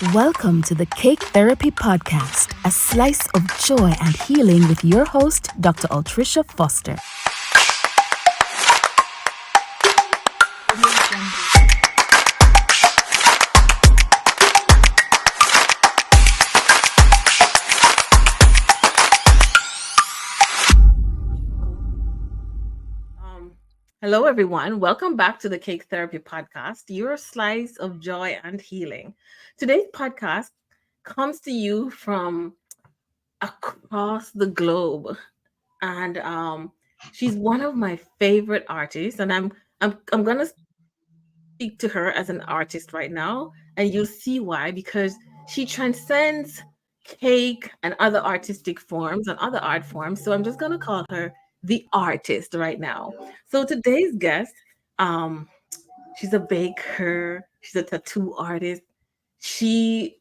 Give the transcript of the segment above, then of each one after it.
Welcome to the Cake Therapy Podcast, a slice of joy and healing with your host, Dr. Altricia Foster. Hello, everyone. Welcome back to the Cake Therapy Podcast, your slice of joy and healing. Today's podcast comes to you from across the globe, and she's one of my favorite artists. And I'm gonna speak to her as an artist right now, and you'll see why. Because she transcends cake and other artistic forms and other art forms. So I'm just gonna call her the artist right now. So today's guest, um, she's a baker, she's a tattoo artist. She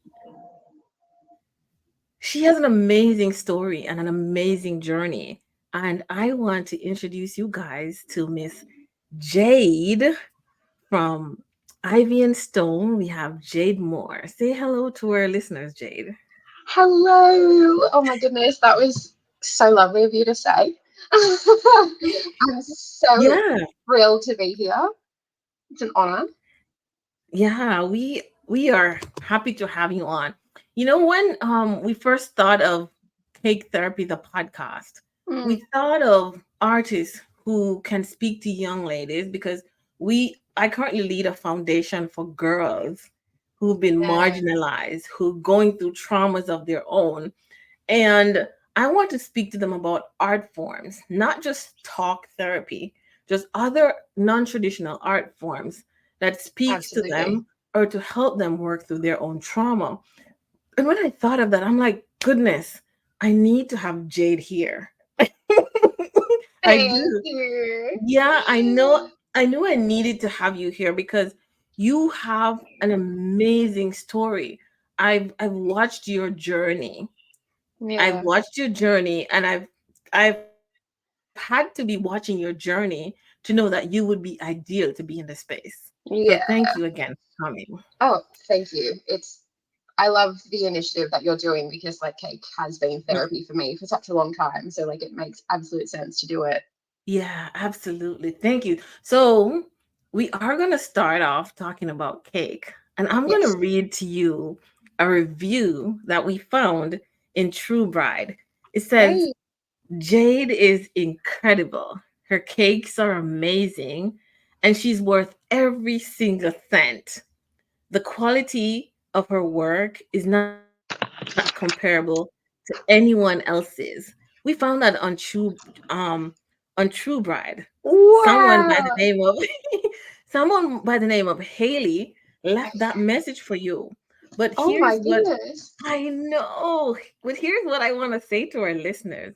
she has an amazing story and an amazing journey. And I want to introduce you guys to Miss Jade from Ivy and Stone. We have Jade Moore. Say hello to our listeners, Jade. Hello. Oh my goodness, that was so lovely of you to say. I'm so Yeah, thrilled to be here. It's an honor. yeah, we are happy to have you on. You know, when we first thought of Cake Therapy, the podcast, we Mm, thought of artists who can speak to young ladies because we I currently lead a foundation for girls who've been yeah, marginalized, who going through traumas of their own. And I want to speak to them about art forms, not just talk therapy, just other non-traditional art forms that speaks to absolutely. them or to help them work through their own trauma. And when I thought of that, I'm like, goodness, I need to have Jade here. I Thank do. you. Yeah, I knew I needed to have you here because you have an amazing story. I've watched your journey. I've Yeah, watched your journey, and I've had to be watching your journey to know that you would be ideal to be in this space. So thank you yeah. again for coming. Oh, thank you. I love the initiative that you're doing because like cake has been therapy for me for such a long time. So like it makes absolute sense to do it. Yeah, absolutely. Thank you. So we are going to start off talking about cake, and I'm going to Yes. read to you a review that we found in True Bride. It says, Hey. Jade is incredible. Her cakes are amazing, and she's worth every single cent. The quality of her work is not comparable to anyone else's. We found that on True Bride. Someone by the Wow. name of someone by the name of Haley left that message for you. But Oh my here's what goodness. I know. But here's what I want to say to our listeners.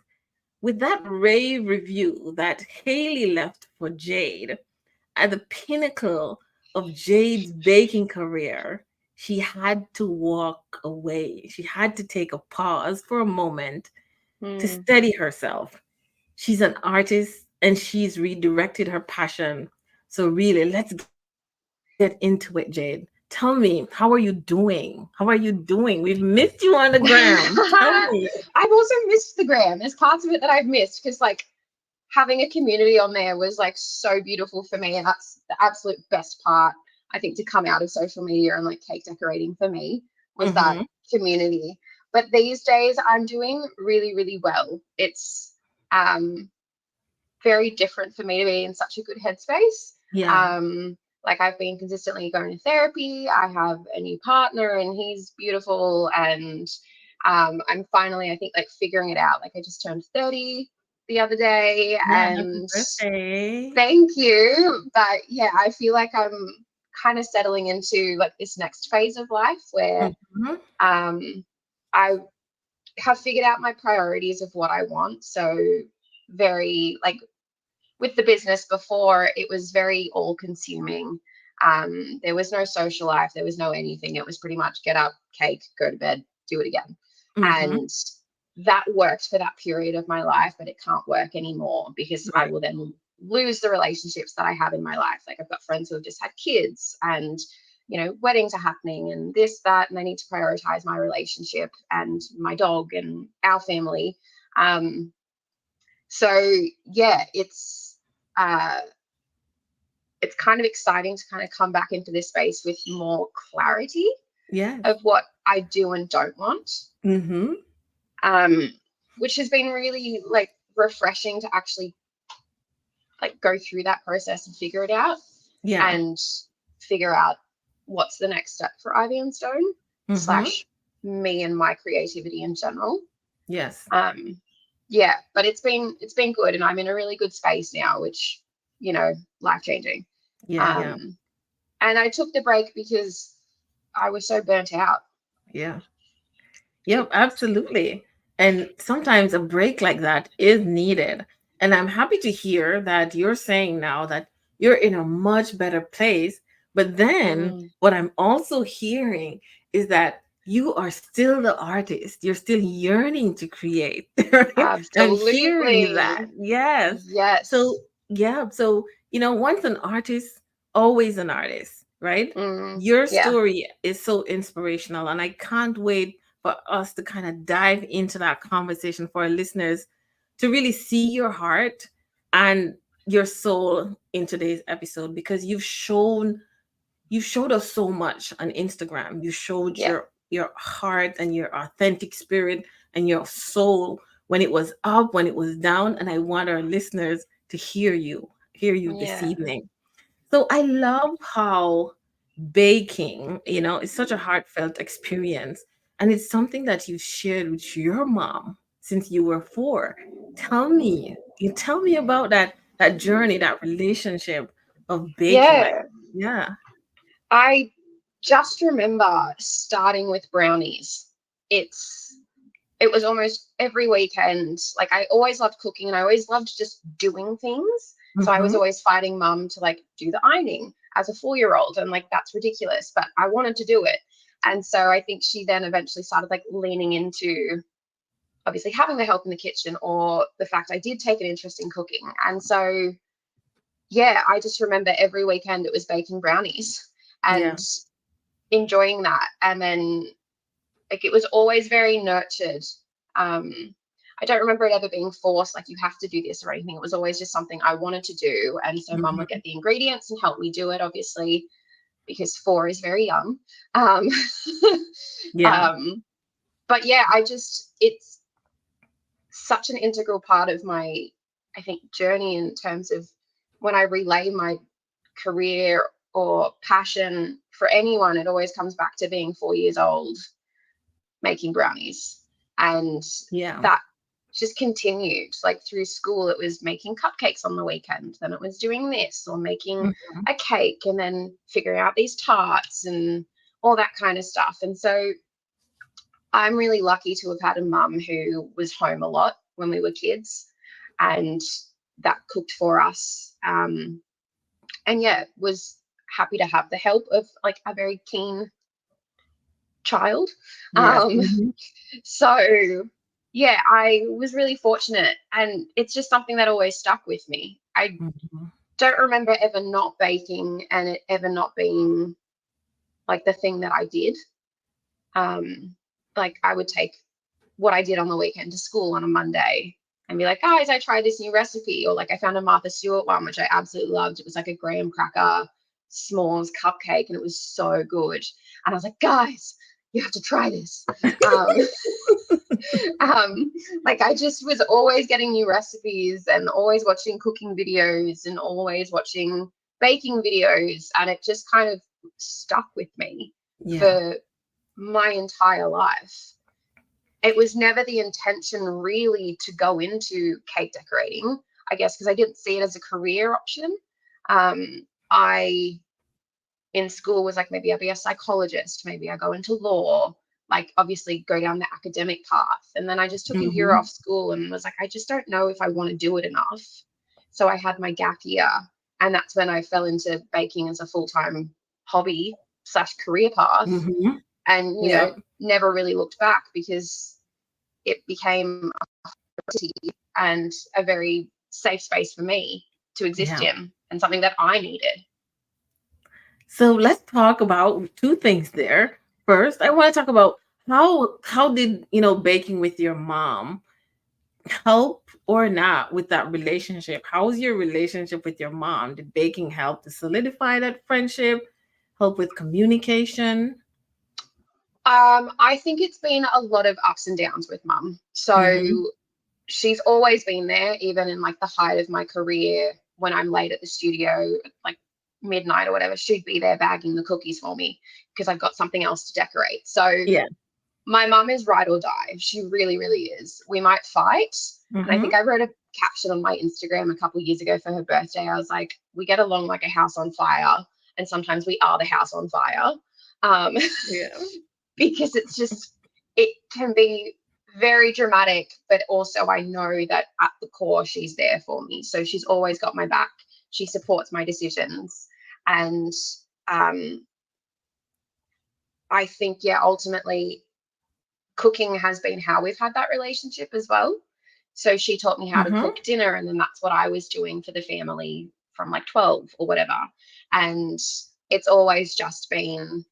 With that rave review that Haley left for Jade, at the pinnacle of Jade's baking career, she had to walk away. She had to take a pause for a moment to Hmm. steady herself. She's an artist and she's redirected her passion. So, really, let's get into it, Jade. Tell me, how are you doing? How are you doing? We've missed you on the gram. Tell me. I've also missed the gram. There's parts of it that I've missed because like having a community on there was like so beautiful for me, and that's the absolute best part I think to come out of social media and like cake decorating for me was that Hmm. community. But these days I'm doing really, really well. It's um very different for me to be in such a good headspace. Yeah. Um, like I've been consistently going to therapy. I have a new partner and he's beautiful. And I'm finally, I think, like figuring it out. Like I just turned 30 the other day Yeah. Happy and birthday. thank you. But yeah, I feel like I'm kind of settling into like this next phase of life where Hmm. um, I have figured out my priorities of what I want. So very like with the business before, it was very all consuming. There was no social life, there was no anything. It was pretty much get up, cake, go to bed, do it again. Hmm. And that worked for that period of my life, but it can't work anymore because I Right. will then lose the relationships that I have in my life. Like I've got friends who have just had kids and weddings are happening and this, that, and I need to prioritize my relationship and my dog and our family. So yeah, uh, it's kind of exciting to kind of come back into this space with more clarity Yes. of what I do and don't want. Mm-hmm. um, which has been really like refreshing to actually like go through that process and figure it out Yeah. and figure out what's the next step for Ivy and Stone Mm-hmm. slash me and my creativity in general. Yes. Yeah, but it's been good, and I'm in a really good space now, which life changing. Yeah. Yeah. Um, and I took the break because I was so burnt out. Yeah. Yep, absolutely. And sometimes a break like that is needed. And I'm happy to hear that you're saying now that you're in a much better place. But then Mm, what I'm also hearing is that you are still the artist. You're still yearning to create, right? I'm hearing that. absolutely. Yes. So, Yes. yeah. So, once an artist, always an artist, right? Your Yeah. story is so inspirational. And I can't wait for us to kind of dive into that conversation for our listeners to really see your heart and your soul in today's episode, because you showed us so much on Instagram. You showed Yeah. your heart and your authentic spirit and your soul when it was up, when it was down, and I want our listeners to hear you this Yeah. evening. So I love how baking, is such a heartfelt experience. And it's something that you shared with your mom since you were 4. You tell me about that journey, that relationship of baking. Like, Yeah. yeah. I just remember starting with brownies. It's it was almost every weekend. Like I always loved cooking and I always loved just doing things. So I was Mm-hmm. always fighting mum to like do the ironing as a 4-year-old, and like that's ridiculous, but I wanted to do it. And so I think she then eventually started like leaning into obviously having the help in the kitchen, or the fact I did take an interest in cooking. And so yeah, I just remember every weekend it was baking brownies Yeah. and enjoying that. And then like it was always very nurtured. um I don't remember it ever being forced, like you have to do this or anything. It was always just something I wanted to do, and so mum would Hmm. get the ingredients and help me do it, obviously, because 4 is very young. um Yeah. um but yeah, it's such an integral part of my, I think, journey in terms of when I relay my career or passion for anyone, it always comes back to being 4 years old making brownies. And Yeah. that just continued like through school. It was making cupcakes on the weekend, then it was doing this or making Mhm. a cake, and then figuring out these tarts and all that kind of stuff. And so I'm really lucky to have had a mum who was home a lot when we were kids and that cooked for us. And yeah, was happy to have the help of like a very keen child. Yes. Um, Hmm. so yeah, I was really fortunate, and it's just something that always stuck with me. I Hmm. don't remember ever not baking and it ever not being like the thing that I did. Like I would take what I did on the weekend to school on a Monday and be like, guys, I tried this new recipe. Or like I found a Martha Stewart one, which I absolutely loved. It was like a graham cracker s'mores cupcake, and it was so good. And I was like, guys, you have to try this. Um, um, like I just was always getting new recipes and always watching cooking videos and always watching baking videos. And it just kind of stuck with me Yeah. for my entire life. It was never the intention really to go into cake decorating, I guess, because I didn't see it as a career option. I in school was like, maybe I'll be a psychologist, maybe I go into law, like obviously go down the academic path. And then I just took a year Hmm. off school and was like, I just don't know if I want to do it enough. So I had my gap year, and that's when I fell into baking as a full-time hobby slash career path. Hmm. And Yep. never really looked back because it became and a very safe space for me to exist Yeah. in, and something that I needed. So let's talk about two things there. First, I want to talk about how did, baking with your mom help or not with that relationship? How's your relationship with your mom? Did baking help to solidify that friendship? Help with communication? I think it's been a lot of ups and downs with mum. Mm-hmm. So she's always been there, even in like the height of my career when I'm late at the studio, like midnight or whatever, she'd be there bagging the cookies for me because I've got something else to decorate. So Yeah. my mum is ride or die. She really, really is. We might fight. And I Mm-hmm. think I wrote a caption on my Instagram a couple of years ago for her birthday. I was like, we get along like a house on fire. And sometimes we are the house on fire. Um, Yeah. because it's just, it can be very dramatic, but also I know that at the core she's there for me. So she's always got my back. She supports my decisions. And um, I think, yeah, ultimately cooking has been how we've had that relationship as well. So she taught me how to Mm-hmm. cook dinner, and then that's what I was doing for the family from like 12 or whatever. And it's always just been,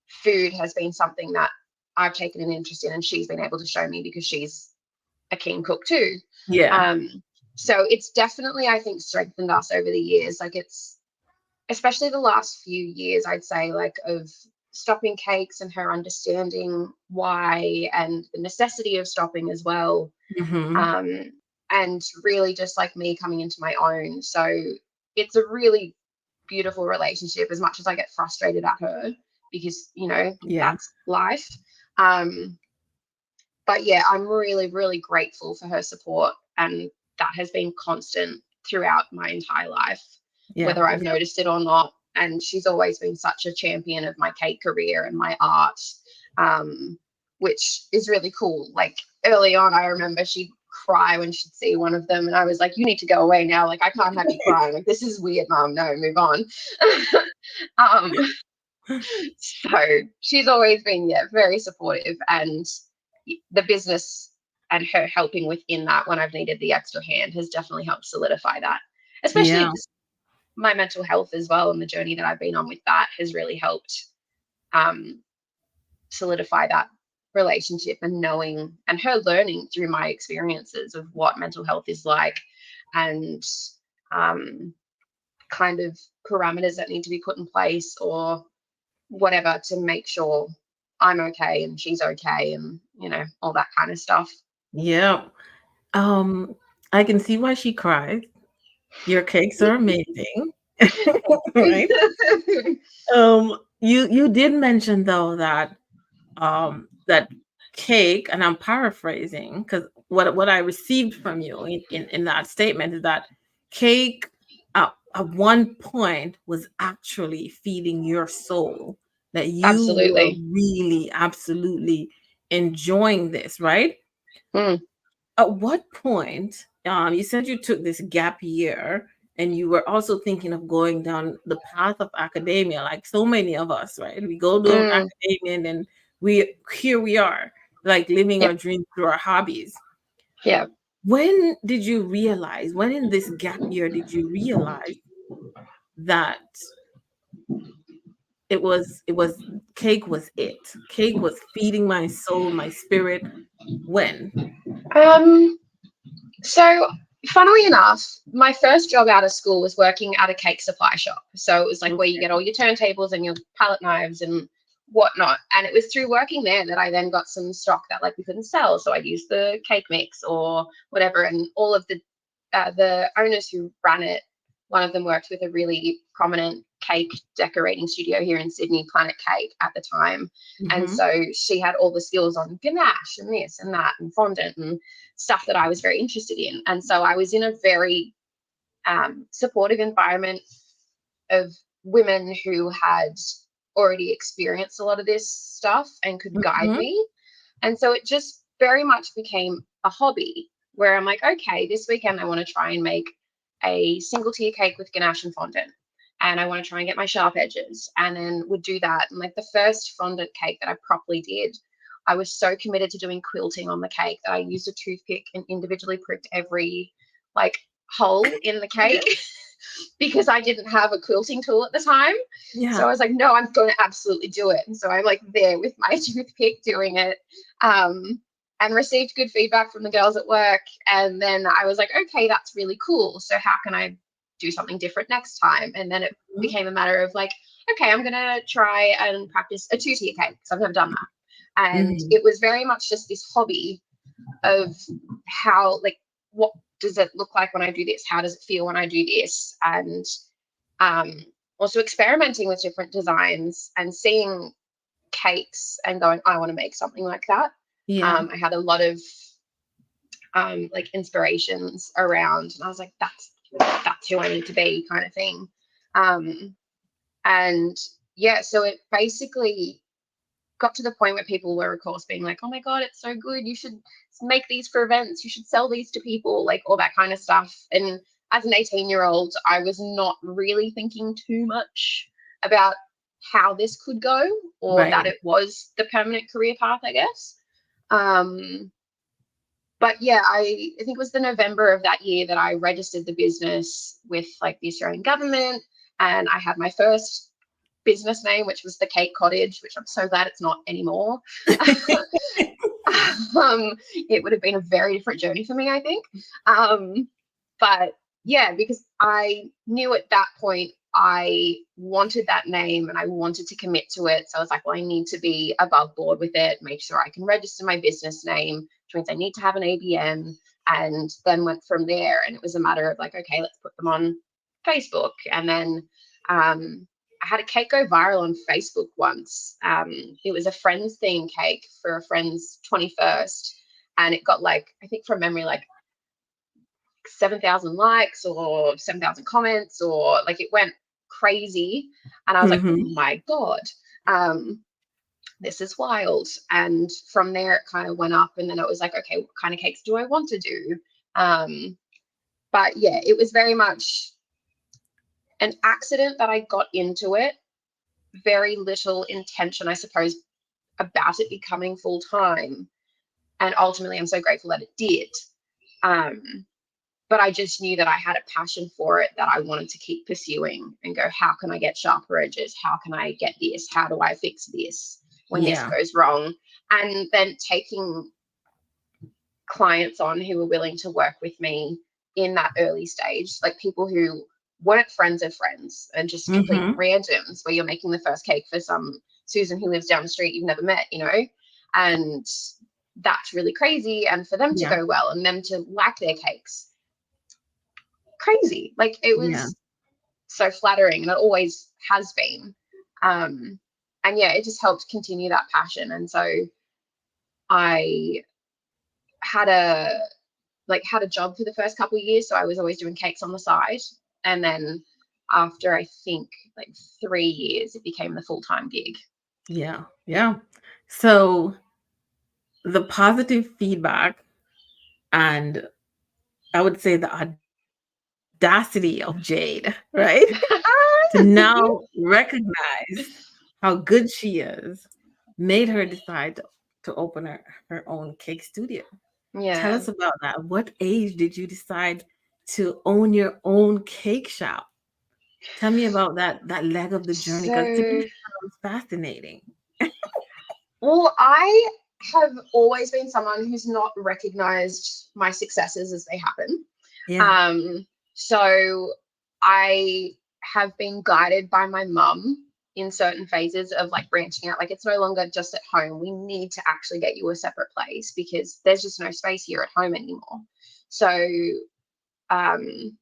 food has been something that I've taken an interest in, and she's been able to show me because she's a keen cook too. Yeah. Um, so it's definitely, I think, strengthened us over the years. Like it's, especially the last few years, I'd say, like of stopping cakes and her understanding why and the necessity of stopping as well. Mm-hmm. Um, and really just like me coming into my own. So it's a really beautiful relationship as much as I get frustrated at her because, Yeah. that's life. Um, but yeah, I'm really, really grateful for her support. And that has been constant throughout my entire life, Yeah. whether I've Yeah. noticed it or not. And she's always been such a champion of my cake career and my art, um, which is really cool. Like early on, I remember she'd cry when she'd see one of them. And I was like, you need to go away now. Like, I can't have you crying. Like, this is weird, mom. No, move on. um, so she's always been, yeah, very supportive. And the business and her helping within that when I've needed the extra hand has definitely helped solidify that, especially Yeah. just my mental health as well. And the journey that I've been on with that has really helped um, solidify that relationship, and knowing and her learning through my experiences of what mental health is like, and um, kind of parameters that need to be put in place or whatever to make sure I'm okay and she's okay, and all that kind of stuff. Yeah. Um, I can see why she cried. Your cakes are amazing. Right? You did mention though that cake, and I'm paraphrasing because what I received from you in that statement is that cake at one point was actually feeding your soul, that you were Absolutely. really absolutely enjoying this, right? Mm, At what point, you said you took this gap year and you were also thinking of going down the path of academia, like so many of us, right? We go down mm, academia and then we are, like living yep, our dreams through our hobbies. yeah. When did you realize, when in this gap year did you realize that it was cake was it? Cake was feeding my soul, my spirit. When? Um, so funnily enough, my first job out of school was working at a cake supply shop. So it was like where you Okay. get all your turntables and your palette knives and whatnot. And it was through working there that I then got some stock that like we couldn't sell. So I'd use the cake mix or whatever. And all of the owners who ran it, one of them worked with a really prominent cake decorating studio here in Sydney, Planet Cake, at the time. And Mm-hmm. so she had all the skills on ganache and this and that and fondant and stuff that I was very interested in. And so I was in a very supportive environment of women who had already experienced a lot of this stuff and could guide Mm-hmm. me. And so it just very much became a hobby where I'm like, okay, this weekend I want to try and make a single tier cake with ganache and fondant. And I want to try and get my sharp edges, and then would do that. And like the first fondant cake that I properly did, I was so committed to doing quilting on the cake that I used a toothpick and individually pricked every like hole in the Yeah. cake. because I didn't have a quilting tool at the time. So Yeah. I was like, no, I'm going to absolutely do it. And so I'm like there with my toothpick doing it, and received good feedback from the girls at work. And then I was like, okay, that's really cool. So how can I do something different next time? And then it Mhm. became a matter of like, okay, I'm going to try and practice a two-tier cake because I've never done that. And Mhm. it was very much just this hobby of how, like, what does it look like when I do this? How does it feel when I do this? And um, also experimenting with different designs and seeing cakes and going, I want to make something like that. Yeah. I had a lot of like inspirations around, and I was like, that's who I need to be, kind of thing. Um, and yeah, so it basically got to the point where people were, of course, being like, oh my God, it's so good. You should make these for events. You should sell these to people, like all that kind of stuff. And as an 18-year-old, I was not really thinking too much about how this could go or that Right. it was the permanent career path, I guess. Um, but yeah, I think it was the November of that year that I registered the business with like the Australian government, and I had my first business name, which was the Cake Cottage, which I'm so glad it's not anymore. It would have been a very different journey for me, I think. But yeah, because I knew at that point I wanted that name and I wanted to commit to it. So I was like, well, I need to be above board with it, make sure I can register my business name, which means I need to have an ABN, and then went from there. And it was a matter of like, okay, let's put them on Facebook. And then I had a cake go viral on Facebook once. It was a friend's theme cake for a friend's 21st. And it got like, I think from memory, like 7,000 likes or 7,000 comments, or like it went crazy. And I was like, oh Hmm. my God, um, this is wild. And from there, it kind of went up. And then it was like, okay, what kind of cakes do I want to do? Um, but yeah, it was very much an accident that I got into it. Very little intention, I suppose, about it becoming full time. And ultimately, I'm so grateful that it did. Um, but I just knew that I had a passion for it that I wanted to keep pursuing and go, how can I get sharper edges? How can I get this? How do I fix this when this Yeah. goes wrong? And then taking clients on who were willing to work with me in that early stage, like people who weren't friends of friends and just complete Hmm. randoms, where you're making the first cake for some Susan who lives down the street you've never met, and that's really crazy. And for them to Yeah. go well and them to like their cakes, crazy. Like it Yeah. was so flattering, and it always has been. Um, and yeah, it just helped continue that passion. And so I had a job for the first couple of years, so I was always doing cakes on the side. And then after I think like 3 years, it became the full-time gig. Yeah. Yeah. So the positive feedback, and I would say the audacity of Jade, right? To now recognize how good she is, made her decide to open her own cake studio. Tell Yeah. us about that. What age did you decide to own your own cake shop? Tell me about that leg of the journey, because to me So, it sounds fascinating. well, I have always been someone who's not recognized my successes as they happen. Yeah. Um, so I have been guided by my mum in certain phases of like branching out. Like it's no longer just at home. We need to actually get you a separate place because there's just no space here at home anymore. So um,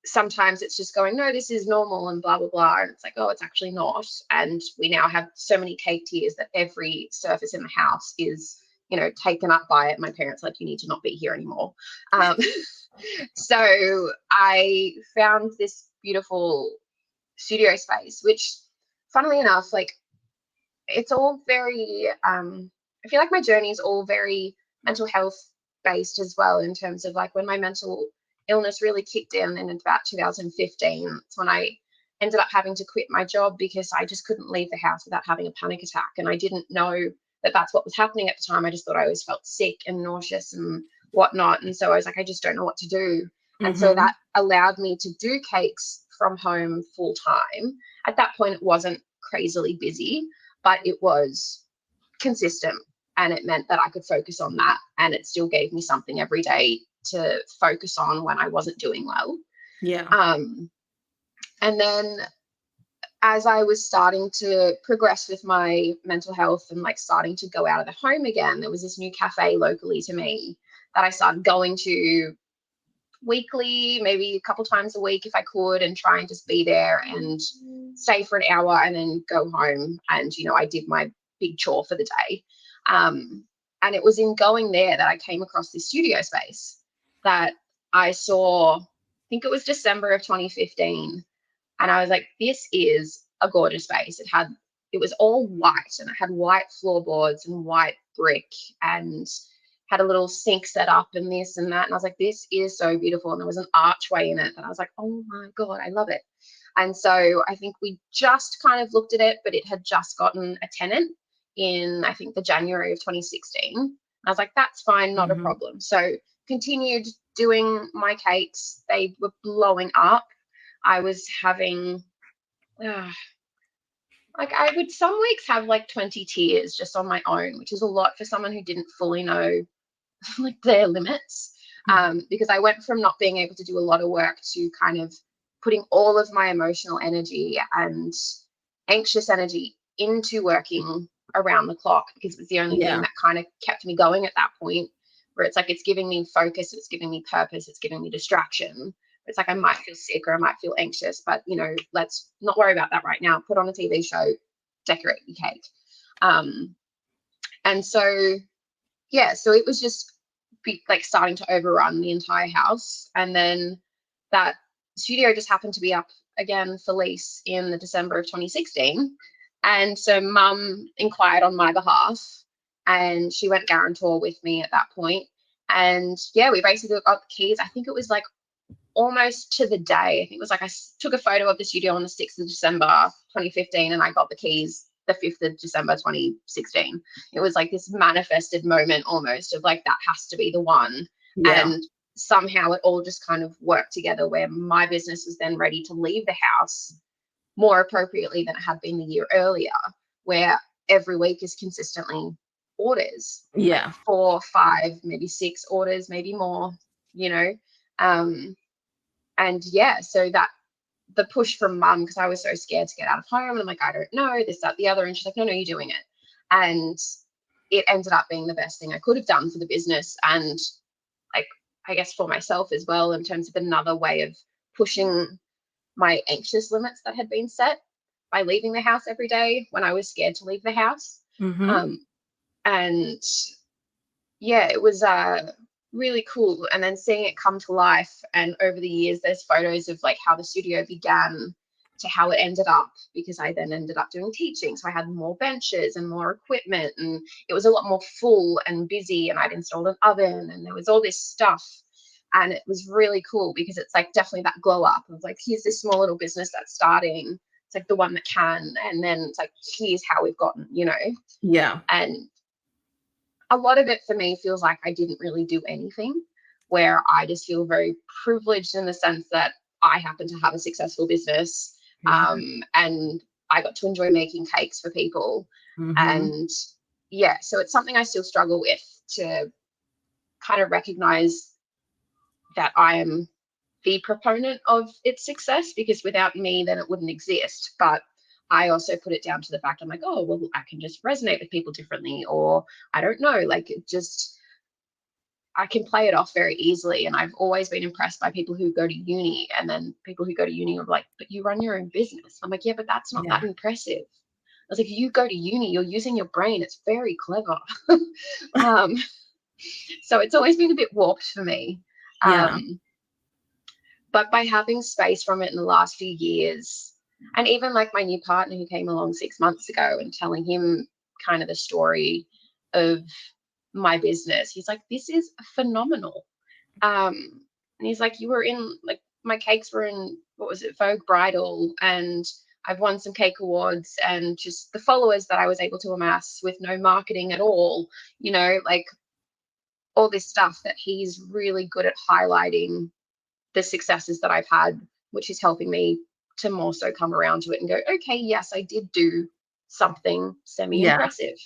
sometimes it's just going, no, this is normal and blah, blah, blah. And it's like, oh, it's actually not. And we now have so many cake tiers that every surface in the house is, taken up by it. My parents are like, you need to not be here anymore. Um, so I found this beautiful studio space, which funnily enough, like it's all very, I feel like my journey is all very mental health based as well, in terms of like when my mental illness really kicked in about 2015. It's when I ended up having to quit my job because I just couldn't leave the house without having a panic attack. And I didn't know that that's what was happening at the time. I just thought I always felt sick and nauseous and whatnot. And so I was like, I just don't know what to do. And so Mm-hmm. that allowed me to do cakes from home full time. At that point, it wasn't crazily busy, but it was consistent. And it meant that I could focus on that. And it still gave me something every day to focus on when I wasn't doing well. Yeah. Um, and then as I was starting to progress with my mental health and like starting to go out of the home again, there was this new cafe locally to me that I started going to weekly, maybe a couple times a week if I could, and try and just be there and stay for an hour and then go home. And, I did my big chore for the day. And it was in going there that I came across this studio space that I saw, I think it was December of 2015. And I was like, this is a gorgeous space. It was all white, and it had white floorboards and white brick, and had a little sink set up and this and that. And I was like, this is so beautiful. And there was an archway in it. And I was like, oh my God, I love it. And so I think we just kind of looked at it, but it had just gotten a tenant in, I think, the January of 2016. I was like, that's fine, not a Mm-hmm. problem. So continued doing my cakes. They were blowing up. I was having, like, I would some weeks have like 20 tiers just on my own, which is a lot for someone who didn't fully know like their limits. Because I went from not being able to do a lot of work to kind of putting all of my emotional energy and anxious energy into working around the clock, because it was the only thing Yeah. that kind of kept me going at that point, where it's like it's giving me focus, it's giving me purpose, it's giving me distraction. It's like I might feel sick or I might feel anxious, but let's not worry about that right now. Put on a TV show, decorate your cake. And so yeah, so it was just like starting to overrun the entire house. And then that studio just happened to be up again for lease in the December of 2016. And so mum inquired on my behalf, and she went guarantor with me at that point. And yeah, we basically got the keys. I think it was like almost to the day. I think it was like I took a photo of the studio on the 6th of December 2015, and I got the keys the 5th of December 2016. It was like this manifested moment almost of like, that has to be the one. Yeah. And somehow it all just kind of worked together, where my business was then ready to leave the house more appropriately than it had been the year earlier, where every week is consistently orders, like Yeah. 4, 5, maybe 6 orders, maybe more, you know. And yeah, so that the push from mum, because I was so scared to get out of home, and I'm like, I don't know, this, that, the other. And she's like, no, no, you're doing it. And it ended up being the best thing I could have done for the business, and like, I guess for myself as well, in terms of another way of pushing my anxious limits that had been set by leaving the house every day when I was scared to leave the house. Mm-hmm. Um, and yeah, it was really cool. And then seeing it come to life, and over the years, there's photos of like how the studio began to how it ended up, because I then ended up doing teaching. So I had more benches and more equipment, and it was a lot more full and busy. And I'd installed an oven, and there was all this stuff. And it was really cool, because it's like definitely that glow up of like, here's this small little business that's starting. It's like the one that can. And then it's like, here's how we've gotten, Yeah. And a lot of it for me feels like I didn't really do anything, where I just feel very privileged in the sense that I happen to have a successful business, Yeah. and I got to enjoy making cakes for people. Mm-hmm. And yeah, so it's something I still struggle with, to kind of recognize that I am the proponent of its success, because without me, then it wouldn't exist. But I also put it down to the fact I'm like, oh, well, I can just resonate with people differently, or I don't know, like, it just, I can play it off very easily. And I've always been impressed by people who go to uni, and then people who go to uni are like, but you run your own business. I'm like, yeah, but that's not that Yeah. impressive. I was like, you go to uni, you're using your brain. It's very clever. um, so it's always been a bit warped for me. Yeah. Um, but by having space from it in the last few years, and even like my new partner who came along 6 months ago, and telling him kind of the story of my business, he's like, this is phenomenal. And he's like, you were in, like, my cakes were in, what was it, Vogue Bridal, and I've won some cake awards, and just the followers that I was able to amass with no marketing at all, like all this stuff that he's really good at highlighting the successes that I've had, which is helping me to more so come around to it and go, okay, yes, I did do something Yeah. semi-impressive.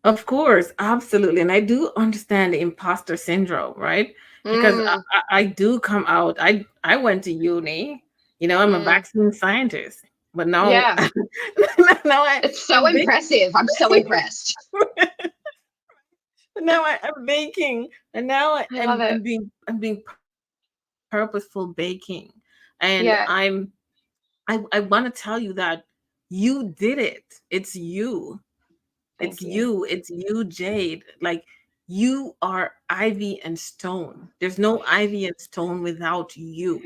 Of course, absolutely. And I do understand the imposter syndrome, right? Because Mm, I do come out. I went to uni, I'm a mm, vaccine scientist, but now yeah, now it's so I'm baking. impressive. I'm so impressed. Now I'm baking, and now I love it. I'm being purposeful baking, and Yeah, I want to tell you that you did it. It's you. thank you. It's you, Jade. Like, you are Ivy and Stone. There's no Ivy and Stone without you.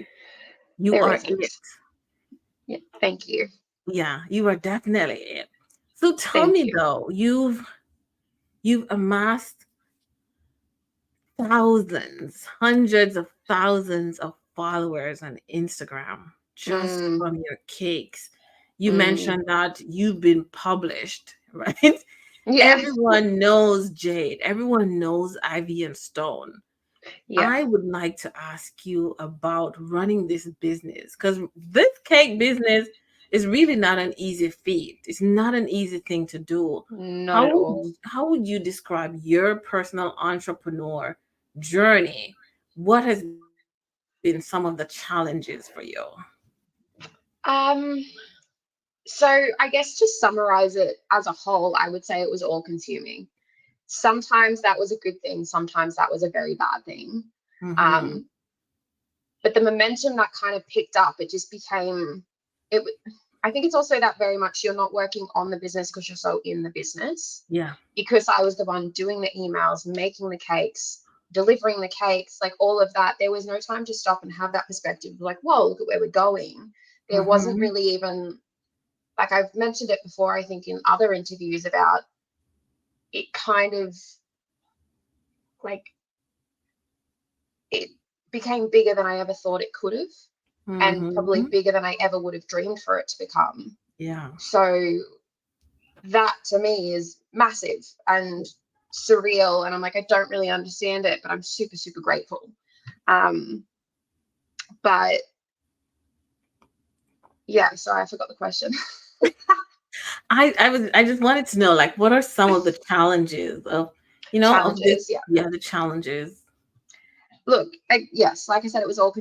You There are it. isn't. Yeah, thank you. Yeah, you are definitely it. So tell Thank me you. though, you've amassed thousands, hundreds of thousands of followers on Instagram just Mm, from your cakes. You mm, mentioned that you've been published, right? yeah, Everyone knows Jade. Everyone knows Ivy and Stone. yeah. I would like to ask you about running this business, because this cake business is really not an easy feat. It's not an easy thing to do. Not How at would all. how would you describe your personal entrepreneur journey? What has been some of the challenges for you? Um, so I guess to summarize it as a whole, I would say it was all consuming. Sometimes that was a good thing, sometimes that was a very bad thing. Mm-hmm. Um, but the momentum that kind of picked up, it just became it. I think it's also that very much you're not working on the business because you're so in the business. Yeah. Because I was the one doing the emails, making the cakes, delivering the cakes, like all of that. There was no time to stop and have that perspective of like, whoa, look at where we're going. There wasn't Mm-hmm. really even, like I've mentioned it before, I think in other interviews about it kind of like it became bigger than I ever thought it could have, and probably Mm-hmm. bigger than I ever would have dreamed for it to become. Yeah. So that to me is massive and surreal. And I'm like, I don't really understand it, but I'm super, super grateful. Um, but yeah, sorry, I forgot the question. I just wanted to know, like, what are some of the challenges of this, Challenges, yeah. yeah, the challenges. Look, yes, like I said, it was all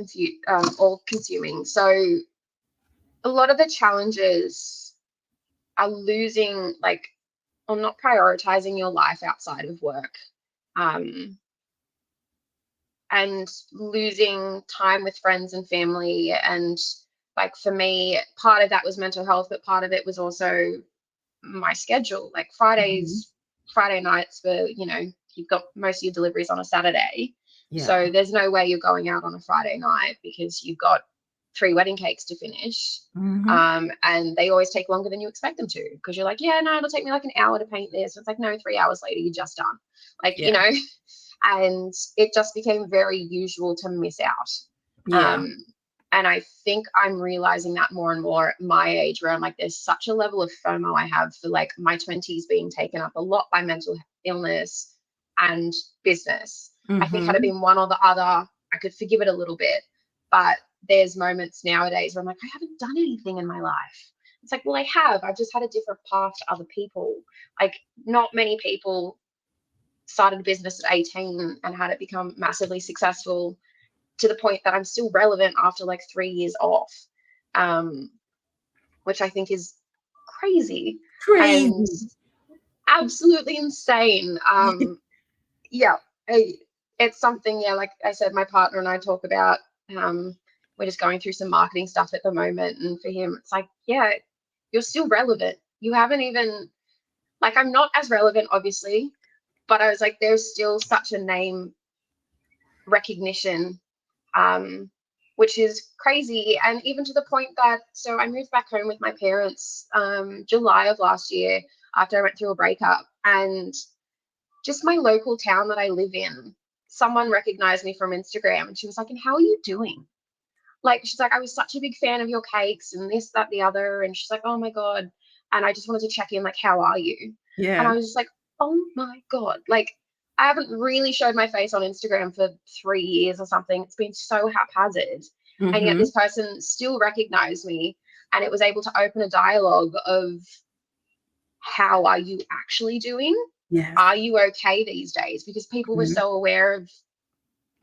consuming. So a lot of the challenges are losing, like, or not prioritizing your life outside of work, um, and losing time with friends and family. And like for me, part of that was mental health, but part of it was also my schedule. Like Mhm. Friday nights for, you've got most of your deliveries on a Saturday. Yeah. So there's no way you're going out on a Friday night because you've got 3 wedding cakes to finish. Mhm. And they always take longer than you expect them to, because you're like, yeah, no, it'll take me like an hour to paint this. It's like, no, 3 hours later, you're just done. Like, Yeah. and it just became very usual to miss out. Yeah. Um, and I think I'm realizing that more and more at my age, where I'm like, there's such a level of FOMO I have for like my 20s being taken up a lot by mental illness and business. I think had it Mhm. been one or the other, I could forgive it a little bit. But there's moments nowadays where I'm like, I haven't done anything in my life. It's like, well, I have. I've just had a different path to other people. Like, not many people started a business at 18 and had it become massively successful to the point that I'm still relevant after like 3 years off, um, which I think is crazy and Crazy. absolutely insane. Yeah, it's something, yeah, like I said, my partner and I talk about. We're just going through some marketing stuff at the moment. And for him, it's like, yeah, you're still relevant. You haven't even, like, I'm not as relevant, obviously, but I was like, there's still such a name recognition, um, which is crazy. And even to the point that, so I moved back home with my parents July of last year after I went through a breakup. And just my local town that I live in, someone recognized me from Instagram and she was like, and how are you doing? Like, she's like, I was such a big fan of your cakes and this, that, the other. And she's like, oh my God. And I just wanted to check in, like, how are you? And I Yeah. was just like, oh my God. Like, I haven't really showed my face on Instagram for 3 years or something. It's been so haphazard. And yet Mm-hmm. this person still recognized me, and it was able to open a dialogue of, how are you actually doing? Yes. Are you okay these days? Because people were Mhm. so aware of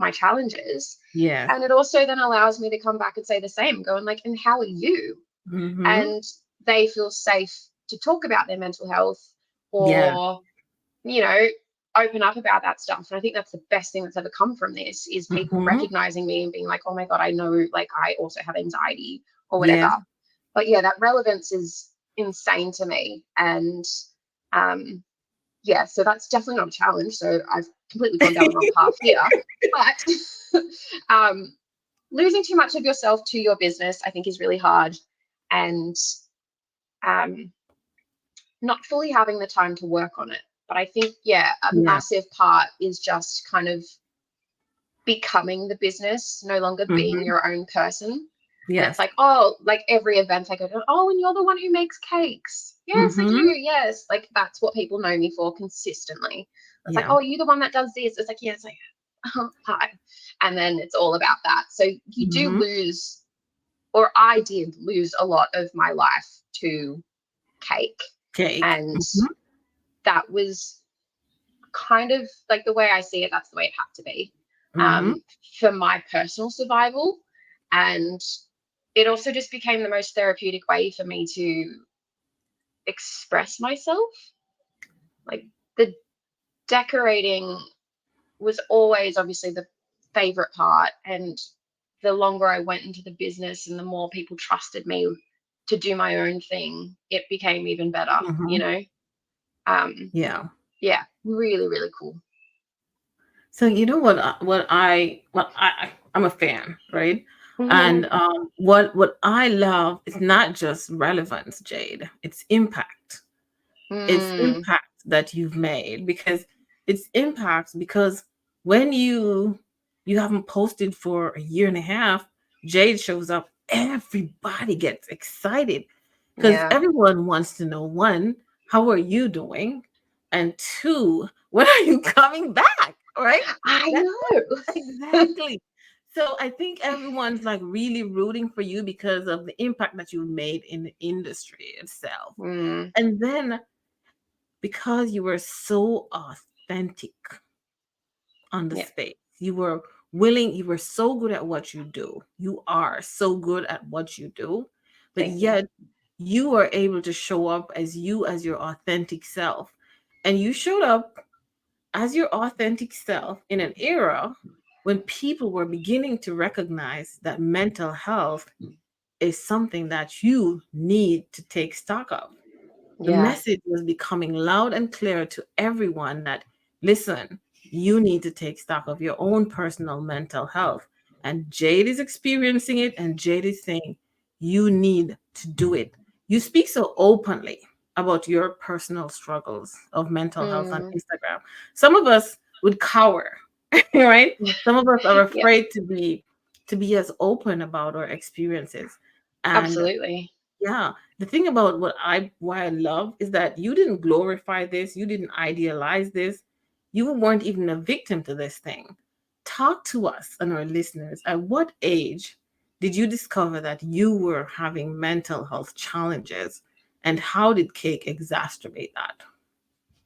my challenges. Yes. And it also then allows me to come back and say the same, going like, and how are you? Mm-hmm. And they feel safe to talk about their mental health, Yeah. or, you know, open up about that stuff. And I think that's the best thing that's ever come from this, is people Mm-hmm. recognizing me and being like, oh my God, I know, like, I also have anxiety or whatever. Yes. But yeah, that relevance is insane to me. And um, yeah, so that's definitely not a challenge. So I've completely gone down the wrong path here. But um, losing too much of yourself to your business, I think, is really hard. And um, not fully having the time to work on it. But I think, yeah, a Yeah. massive part is just kind of becoming the business, no longer being Mm-hmm. your own person. And it's Yes. like, oh, like every event I go to, oh, and you're the one who makes cakes. Yes, I do. Mm-hmm. Yes. Like, that's what people know me for consistently. It's like, Yeah. oh, you the one that does this. It's like, yes, I am. Hi. And then it's all about that. So you do Mm-hmm. lose, or I did lose, a lot of my life to cake. Cake. And Mm-hmm. that was kind of like, the way I see it, that's the way it had to be, Mm-hmm. for my personal survival. And it also just became the most therapeutic way for me to express myself. Like, the decorating was always obviously the favorite part. And the longer I went into the business and the more people trusted me to do my own thing, it became even better, you Mm-hmm. know? Um, Yeah. yeah, really, really cool. So you know what? I'm a fan, right? And Mm-hmm. what I love is not just relevance, Jade. It's impact. It's Mm, impact that you've made, because it's impact because when you haven't posted for a year and a half, Jade shows up, everybody gets excited because yeah, everyone wants to know, one, how are you doing, and two, when are you coming back, right? I That's know. exactly. So I think everyone's like really rooting for you because of the impact that you made in the industry itself. Mm, And then because you were so authentic on the yeah, space, you were willing, you were so good at what you do. You are so good at what you do, but thank you. yet you are able to show up as you, as your authentic self. And you showed up as your authentic self in an era when people were beginning to recognize that mental health is something that you need to take stock of. The Yeah. message was becoming loud and clear to everyone that, listen, you need to take stock of your own personal mental health. And Jade is experiencing it, and Jade is saying, you need to do it. You speak so openly about your personal struggles of mental health on Mm, Instagram. Some of us would cower, right? Some of us are yeah, afraid to be as open about our experiences. And absolutely. yeah, the thing about why I love is that you didn't glorify this, you didn't idealize this, you weren't even a victim to this thing. Talk to us and our listeners. At what age did you discover that you were having mental health challenges, and how did cake exacerbate that?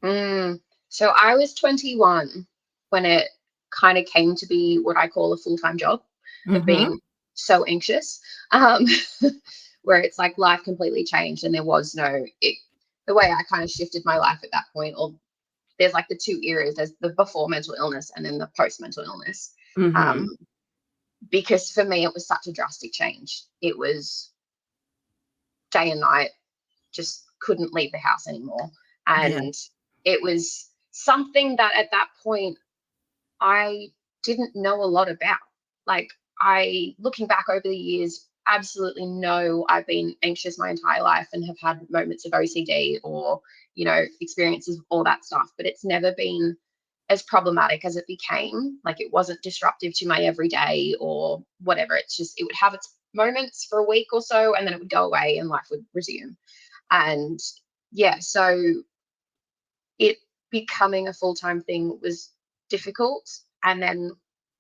Mm. So I was 21 when it kind of came to be what I call a full-time job, of Mm-hmm. being so anxious, um, where it's like life completely changed, and there was no, the way I kind of shifted my life at that point. Or there's like the two eras: there's the before mental illness and then the post mental illness. Mm-hmm. Um, because for me, it was such a drastic change. It was day and night, just couldn't leave the house anymore. Yeah. And it was something that at that point I didn't know a lot about. Like, I, looking back over the years, absolutely know I've been anxious my entire life and have had moments of OCD, or, experiences of all that stuff, but it's never been as problematic as it became. Like, it wasn't disruptive to my everyday or whatever. It's just, it would have its moments for a week or so, and then it would go away and life would resume. And yeah, so it becoming a full-time thing was difficult, and then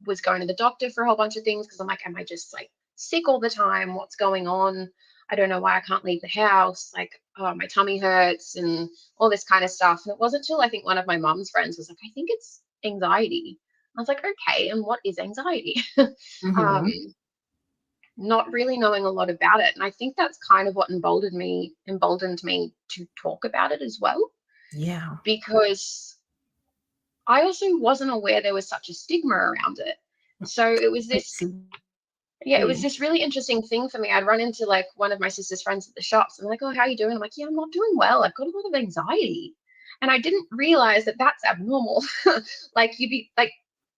was going to the doctor for a whole bunch of things because I'm like, am I just like sick all the time? What's going on? I don't know why I can't leave the house. Like, oh, my tummy hurts and all this kind of stuff. And it wasn't until I think one of my mum's friends was like, I think it's anxiety. I was like, okay, and what is anxiety? um, Mm-hmm. not really knowing a lot about it. And I think that's kind of what emboldened me to talk about it as well, Yeah. because I also wasn't aware there was such a stigma around it. So it was I this, see. yeah, it was this really interesting thing for me. I'd run into like one of my sister's friends at the shops and they're like, oh, how are you doing? I'm like, yeah, I'm not doing well. I've got a lot of anxiety. And I didn't realize that that's abnormal. Like you'd be like,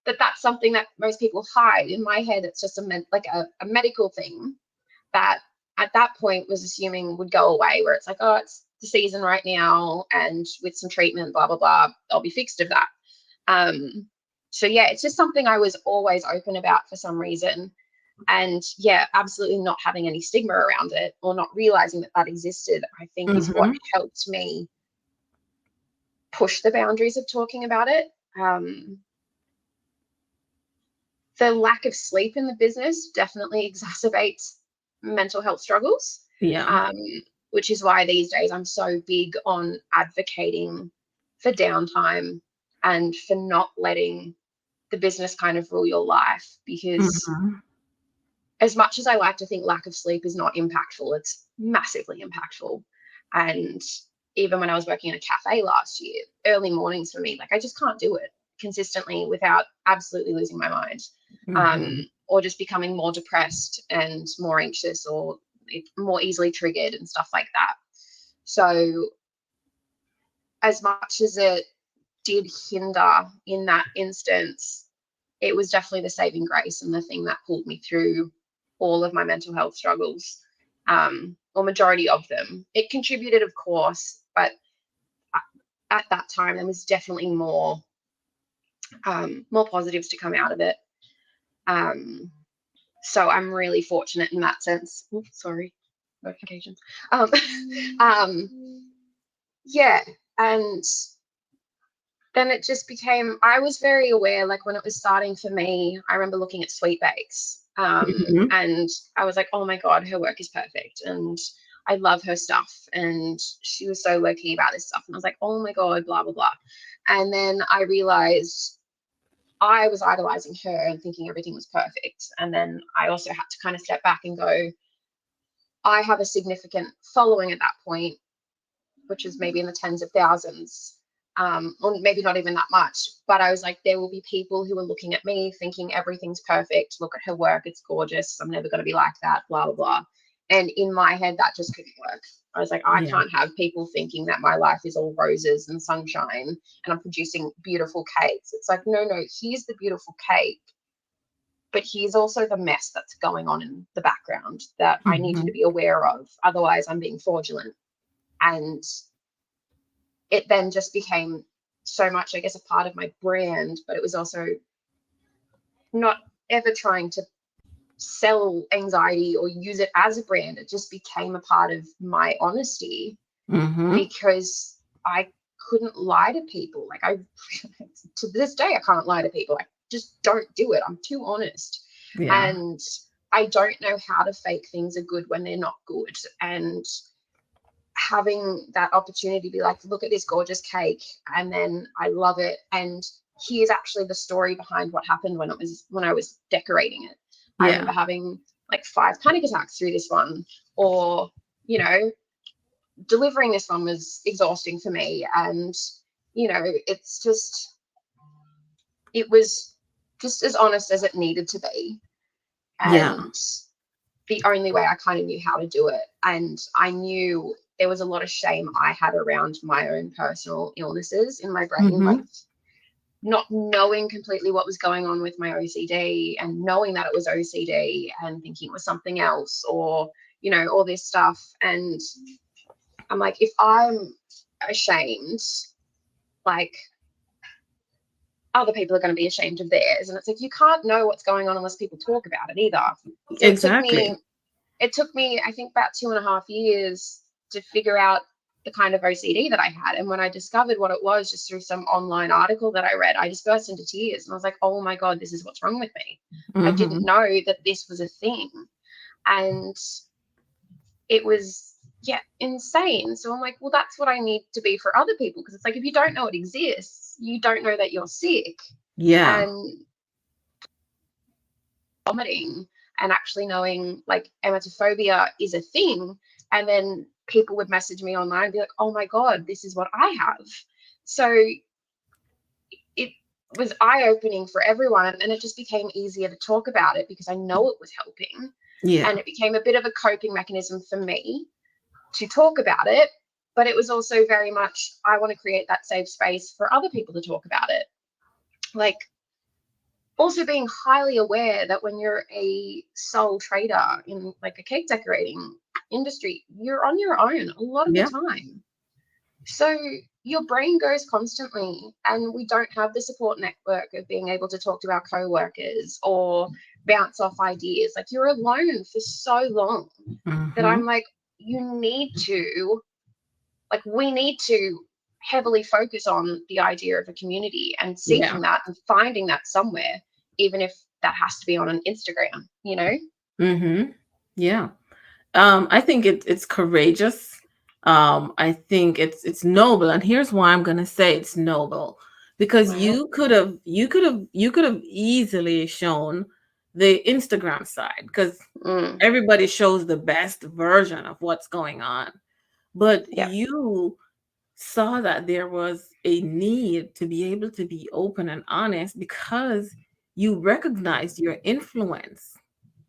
that's something that most people hide. In my head, it's just a medical thing that at that point was assuming would go away, where it's like, oh, it's the season right now, and with some treatment, blah, blah, blah, I'll be fixed of that. So yeah, it's just something I was always open about for some reason. And yeah, absolutely not having any stigma around it or not realizing that that existed, I think is what Mm-hmm. helped me push the boundaries of talking about it. The lack of sleep in the business definitely exacerbates mental health struggles, Yeah. um, which is why these days I'm so big on advocating for downtime and for not letting the business kind of rule your life, because Mm-hmm. as much as I like to think lack of sleep is not impactful, it's massively impactful. And even when I was working in a cafe last year, early mornings for me, like I just can't do it consistently without absolutely losing my mind, Mm-hmm. or just becoming more depressed and more anxious or more easily triggered and stuff like that. So as much as it did hinder in that instance, it was definitely the saving grace and the thing that pulled me through all of my mental health struggles, or majority of them. It contributed, of course, but at that time there was definitely more positives to come out of it. Um, so I'm really fortunate in that sense. Oops, sorry, notifications. Um, yeah, and then it just became, I was very aware, like when it was starting for me, I remember looking at sweet bakes, Mm-hmm. and I was like, oh my God, her work is perfect. And I love her stuff. And she was so low key about this stuff. And I was like, oh my God, blah, blah, blah. And then I realized I was idolizing her and thinking everything was perfect. And then I also had to kind of step back and go, I have a significant following at that point, which is maybe in the tens of thousands, or maybe not even that much. But I was like, there will be people who are looking at me thinking everything's perfect. Look at her work. It's gorgeous. I'm never going to be like that, blah, blah, blah. And in my head, that just couldn't work. I was like, I Yeah. can't have people thinking that my life is all roses and sunshine and I'm producing beautiful cakes. It's like, no, here's the beautiful cake, but here's also the mess that's going on in the background that I need you Mm-hmm. to be aware of. Otherwise, I'm being fraudulent. And it then just became so much, I guess, a part of my brand, but it was also not ever trying to sell anxiety or use it as a brand. It just became a part of my honesty, Mm-hmm. because I couldn't lie to people. Like to this day, I can't lie to people. I just don't do it. I'm too honest. Yeah. And I don't know how to fake things are good when they're not good. And having that opportunity to be like, look at this gorgeous cake, and then I love it, and here's actually the story behind what happened when I was decorating it. I Yeah. remember having like 5 panic attacks through this one, or you know, delivering this one was exhausting for me, and it was just as honest as it needed to be, Yeah. and the only way I kind of knew how to do it. And I knew there was a lot of shame I had around my own personal illnesses in my brain, like Mm-hmm. not knowing completely what was going on with my OCD, and knowing that it was OCD and thinking it was something else, or, all this stuff. And I'm like, if I'm ashamed, like other people are going to be ashamed of theirs. And it's like, you can't know what's going on unless people talk about it either. So it took Exactly. me, I think, about 2.5 years to figure out the kind of OCD that I had. And when I discovered what it was just through some online article that I read, I just burst into tears and I was like, oh my God, this is what's wrong with me. I didn't Mm-hmm. know that this was a thing. And it was, yeah, insane. So I'm like, well, that's what I need to be for other people. Because it's like, if you don't know it exists, you don't know that you're sick. Yeah. And vomiting and actually knowing like emetophobia is a thing. And then people would message me online and be like, oh my God, this is what I have. So it was eye-opening for everyone. And it just became easier to talk about it because I know it was helping. Yeah. And it became a bit of a coping mechanism for me to talk about it. But it was also very much, I want to create that safe space for other people to talk about it. Like, also being highly aware that when you're a sole trader in like a cake decorating industry, you're on your own a lot of the Yeah. time. So your brain goes constantly, and we don't have the support network of being able to talk to our co-workers or bounce off ideas. Like, you're alone for so long that Mm-hmm. I'm like, you need to, like, we need to heavily focus on the idea of a community and Yeah. seeking that and finding that somewhere, even if that has to be on an Instagram, you know? Mm-hmm. Yeah. I think it's courageous. I think it's noble, and here's why I'm gonna say it's noble. Because Right. you could have easily shown the Instagram side, because Mm, everybody shows the best version of what's going on. But yeah. you saw that there was a need to be able to be open and honest because you recognized your influence,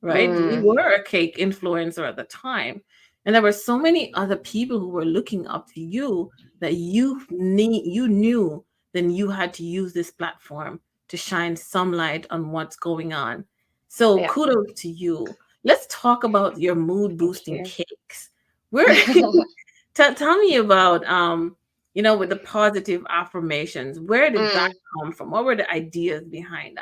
right? You Mm, were a cake influencer at the time. And there were so many other people who were looking up to you that you knew then you had to use this platform to shine some light on what's going on. So yeah. kudos to you. Let's talk about your mood Thank boosting you. cakes. Where tell me about with the positive affirmations, where did that Mm. come from? What were the ideas behind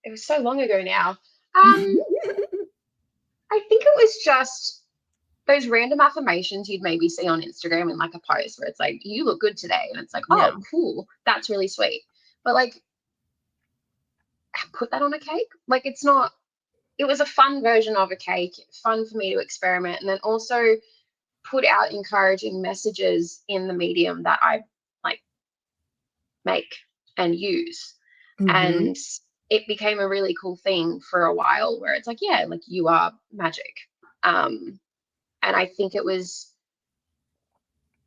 It was so long ago now. that? I think it was just those random affirmations you'd maybe see on Instagram in like a post where it's like, you look good today. And it's like, Yeah. oh, cool. That's really sweet. But like, put that on a cake. Like, it's not, it was a fun version of a cake, fun for me to experiment. And then also put out encouraging messages in the medium that I like make and use. Mhm. And it became a really cool thing for a while where it's like, yeah, like, you are magic. Um, and I think it was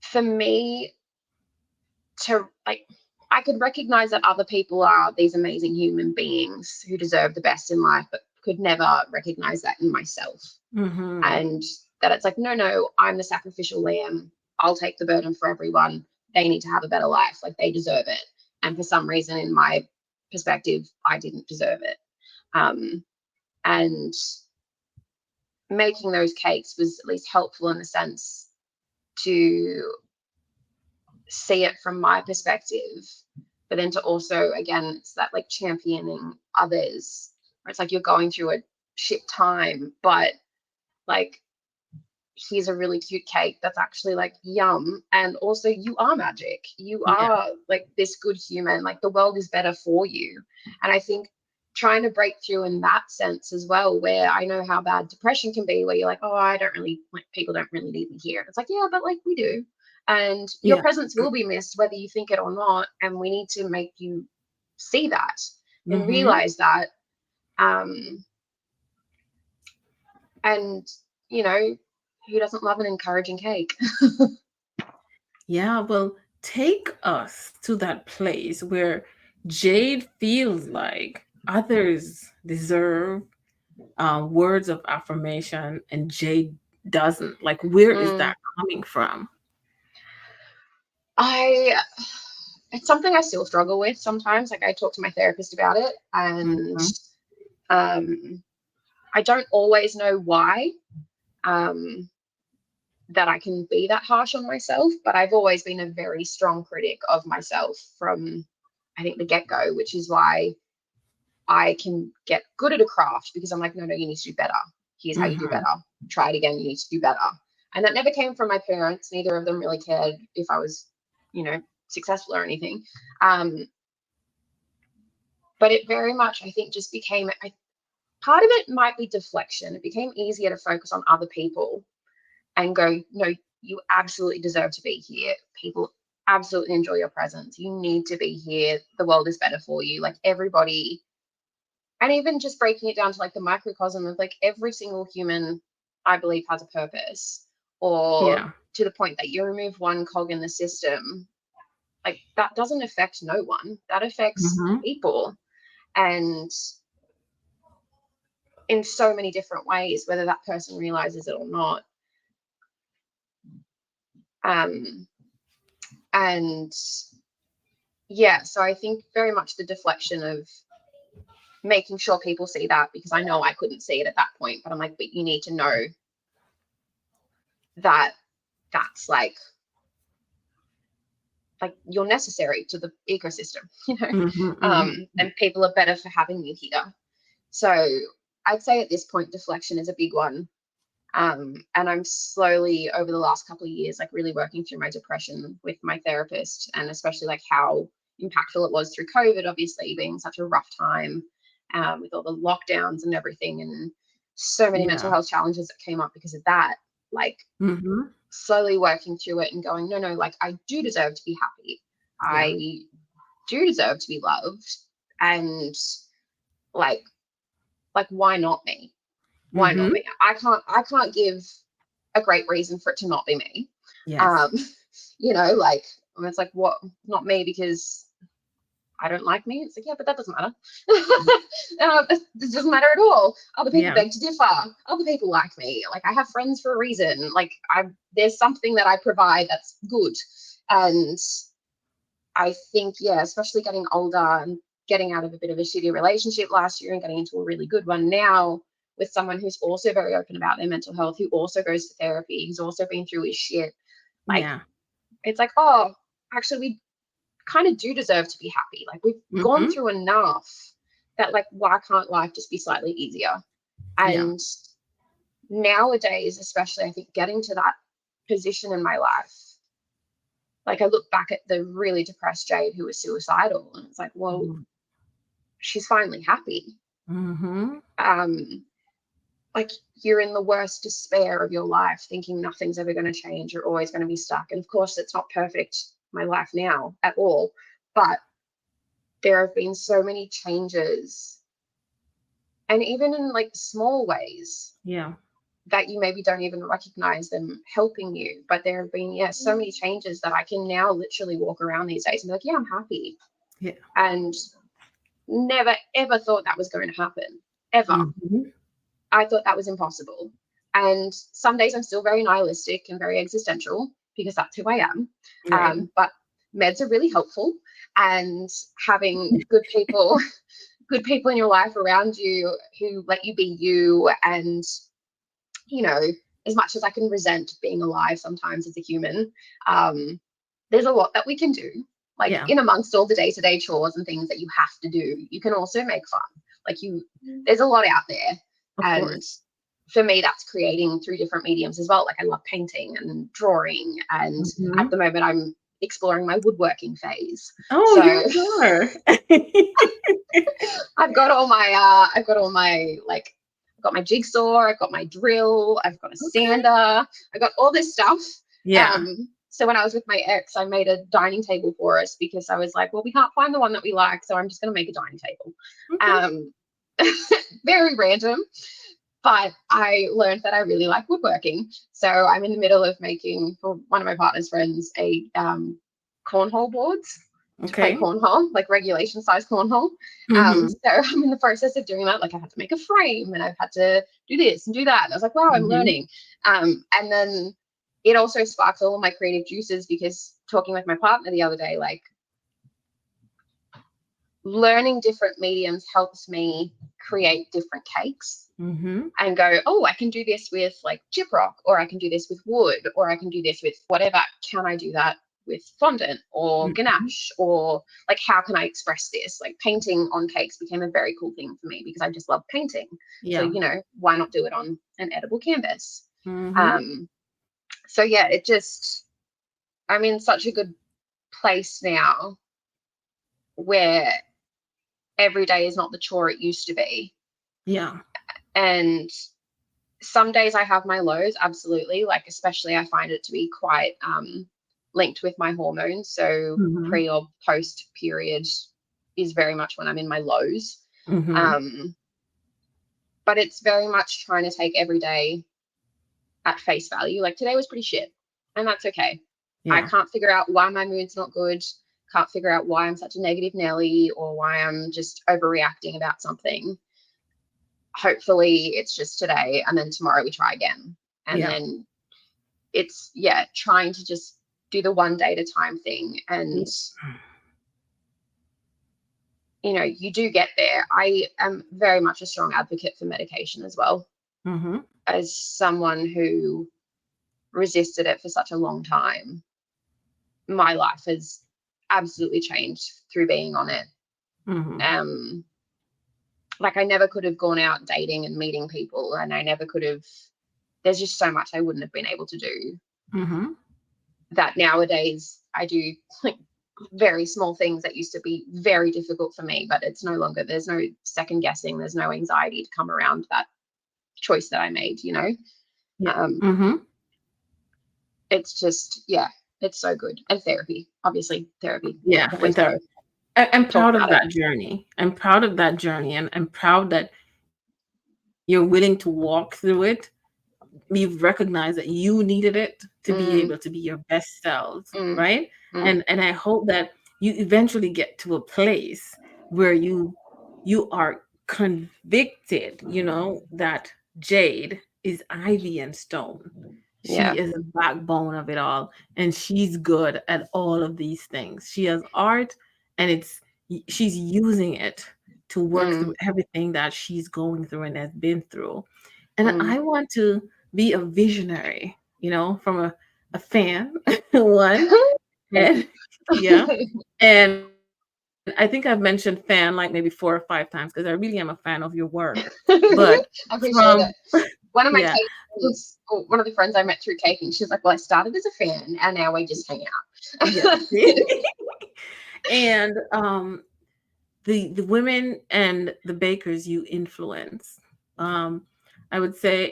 for me to like, I could recognize that other people are these amazing human beings who deserve the best in life, but could never recognize that in myself. Mhm. And that it's like, no, no, I'm the sacrificial lamb. I'll take the burden for everyone. They need to have a better life. Like, they deserve it. And for some reason, in my perspective, I didn't deserve it. Um, and making those cakes was at least helpful in the sense to see it from my perspective, but then to also, again, it's that like championing others, where it's like, you're going through a shit time, but like, here's a really cute cake that's actually like yum, and also you are magic, you Yeah. are like this good human, like, the world is better for you. And I think trying to break through in that sense as well, where I know how bad depression can be, where you're like, oh, I don't really, like, people don't really need me here. And it's like, yeah, but like, we do. And your Yeah. presence will be missed whether you think it or not, and we need to make you see that and Mhm. realize that. um and you know, who doesn't love an encouraging cake? Yeah, well, take us to that place where Jade feels like others deserve words of affirmation and Jade doesn't. Like, where is Mm. that coming from? I It's something I still struggle with sometimes. Like, I talk to my therapist about it, and Mhm. um, I don't always know why, um, that I can be that harsh on myself. But I've always been a very strong critic of myself from, I think, the get go, which is why I can get good at a craft, because I'm like, no, no, you need to do better. Here's how you do better. Mhm. Try it again. You need to do better. And that never came from my parents. Neither of them really cared if I was, successful or anything. But it very much, I think, just became, part of it might be deflection. It became easier to focus on other people and go, no, you absolutely deserve to be here. People absolutely enjoy your presence. You need to be here. The world is better for you. Like everybody, and even just breaking it down to like the microcosm of like every single human, I believe, has a purpose, or Yeah. to the point that you remove one cog in the system, like that doesn't affect no one. That affects Mm-hmm. people. And in so many different ways, whether that person realizes it or not. And yeah, so I think very much the deflection of making sure people see that, because I know I couldn't see it at that point, but I'm like, but you need to know that that's like you're necessary to the ecosystem, Mm-hmm. Mm-hmm. and people are better for having you here. So I'd say at this point, deflection is a big one. And I'm slowly over the last couple of years, like really working through my depression with my therapist, and especially like how impactful it was through COVID, obviously being such a rough time, with all the lockdowns and everything, and so many mental Yeah. health challenges that came up because of that. Like Mm-hmm. slowly working through it and going, no, like I do deserve to be happy. Yeah. I do deserve to be loved. And like why not me? Why not Mm-hmm. me? I can't give a great reason for it to not be me. Yes. Um, like it's like, what, not me because I don't like me? It's like, yeah, but that doesn't matter. It doesn't matter at all. Other people Yeah. beg to differ. Other people like me. Like I have friends for a reason. Like there's something that I provide that's good. And I think, yeah, especially getting older and getting out of a bit of a shitty relationship last year and getting into a really good one now with someone who's also very open about their mental health, who also goes to therapy, who's also been through his shit. Like, Yeah. it's like, oh, actually, we kind of do deserve to be happy. Like, we've gone Mm-hmm. through enough that, like, why can't life just be slightly easier? Yeah. And nowadays, especially, I think getting to that position in my life, like, I look back at the really depressed Jade who was suicidal, and it's like, well, she's finally happy. Mm-hmm. Like you're in the worst despair of your life, thinking nothing's ever going to change, you're always going to be stuck. And of course, it's not perfect, my life now at all, but there have been so many changes, and even in like small ways Yeah. that you maybe don't even recognize them helping you. But there have been, yeah, so many changes that I can now literally walk around these days and be like, yeah, I'm happy. Yeah. And never ever thought that was going to happen, ever. Mm-hmm. I thought that was impossible. And some days I'm still very nihilistic and very existential because that's who I am. Right. But meds are really helpful, and having good people, good people in your life around you who let you be you. And, you know, as much as I can resent being alive sometimes as a human, there's a lot that we can do. Like Yeah. in amongst all the day-to-day chores and things that you have to do, you can also make fun. Like there's a lot out there. Of And course. for me, that's creating through different mediums as well. Like I love painting and drawing, and at Mm-hmm. the moment I'm exploring my woodworking phase. Oh, So you are. I've got my jigsaw, I've got my drill, I've got a Okay. sander, I've got all this stuff. Yeah. So when I was with my ex, I made a dining table for us because I was like, well, we can't find the one that we like, so I'm just going to make a dining table. Okay. Um, very random, but I learned that I really like woodworking. So I'm in the middle of making for one of my partner's friends a cornhole boards to play Okay. cornhole, like regulation size cornhole. Mm-hmm. So I'm in the process of doing that. Like I had to make a frame, and I've had to do this and do that. And I was like, wow, I'm Mm-hmm. learning. And then it also sparks all of my creative juices, because talking with my partner the other day, like learning different mediums helps me create different cakes Mm-hmm. and go, oh, I can do this with like gyprock, or I can do this with wood, or I can do this with whatever. Can I do that with fondant or Mm-hmm. ganache? Or like, how can I express this? Like painting on cakes became a very cool thing for me because I just love painting. So, Yeah. why not do it on an edible canvas? Mm-hmm. Um, So yeah, I'm in such a good place now where every day is not the chore it used to be. Yeah. And some days I have my lows, absolutely. Like, especially I find it to be quite linked with my hormones. So Mm-hmm. pre or post period is very much when I'm in my lows. Mm-hmm. Um, but it's very much trying to take every day at face value. Like today was pretty shit, and that's okay. I Yeah. can't figure out why my mood's not good. Can't figure out why I'm such a negative Nelly or why I'm just overreacting about something. Hopefully it's just today, and then tomorrow we try again. And Yeah. then it's, yeah, trying to just do the one day at a time thing. And, Yeah. you do get there. I am very much a strong advocate for medication as well, Mm-hmm. as someone who resisted it for such a long time. My life has absolutely changed through being on it. Mm-hmm. Um, like I never could have gone out dating and meeting people, and I never could have. There's just so much I wouldn't have been able to do Mm-hmm. that nowadays I do, like very small things that used to be very difficult for me, but it's no longer. There's no second guessing. There's no anxiety to come around that choice that I made. Yeah. Um, Mm-hmm. it's just, yeah, it's so good. And therapy, obviously, therapy will Yeah. And always go. therapy. I'm Talk proud of about it. that journey. I'm proud of that journey, and I'm proud that you're willing to walk through it. You've recognized that you needed it to be able to be Mm, your best selves, right? mm, And mm, I hope that you eventually get to a place where you are convicted, that Jade is Ivy and Stone. yeah. She is a backbone of it all, and she's good at all of these things. She has art, and she's using it to work through Mm, everything that she's going through and has been through. And mm. I want to be a visionary, from a fan, one. And yeah. And I think I've mentioned fan like maybe 4 or 5 times because I really am a fan of your work. But I from appreciate it. One of my yeah, cake friends, or one of the friends I met through caking, she's like, "Well, I started as a fan, and now we just hang yeah. out." And the women and the bakers you influence, um I would say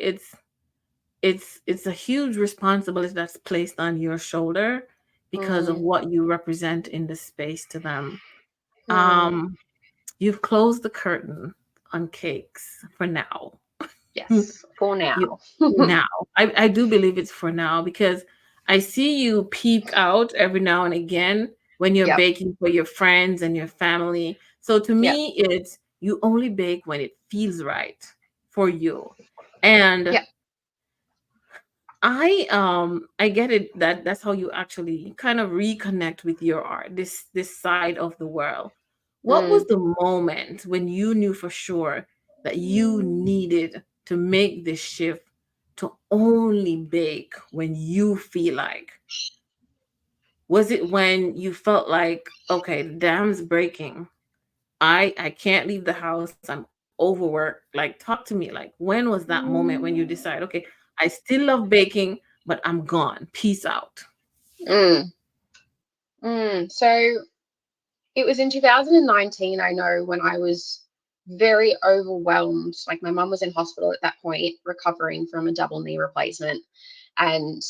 it's a huge responsibility that's placed on your shoulder because of Mm, what you represent in the space to them. mm, um you've closed the curtain on cakes for now. yes, for You now. now. I do believe it's for now because I see you peek out every now and again when you're Yep, baking for your friends and your family. So to yep, me, it's you only bake when it feels right for you. And yep. I get it that that's how you actually kind of reconnect with your art, this side of the world. What was Mm. the moment when you knew for sure that you needed to make this shift to only bake when you feel like? Was it when you felt like, okay, the dam's breaking? I can't leave the house. I'm overworked. Like, talk to me. Like, when was that moment when you decide, okay, I still love baking, but I'm gone. Peace out. Mm. So it was in 2019, I know, when I was very overwhelmed. Like, my mum was in hospital at that point, recovering from a double knee replacement. And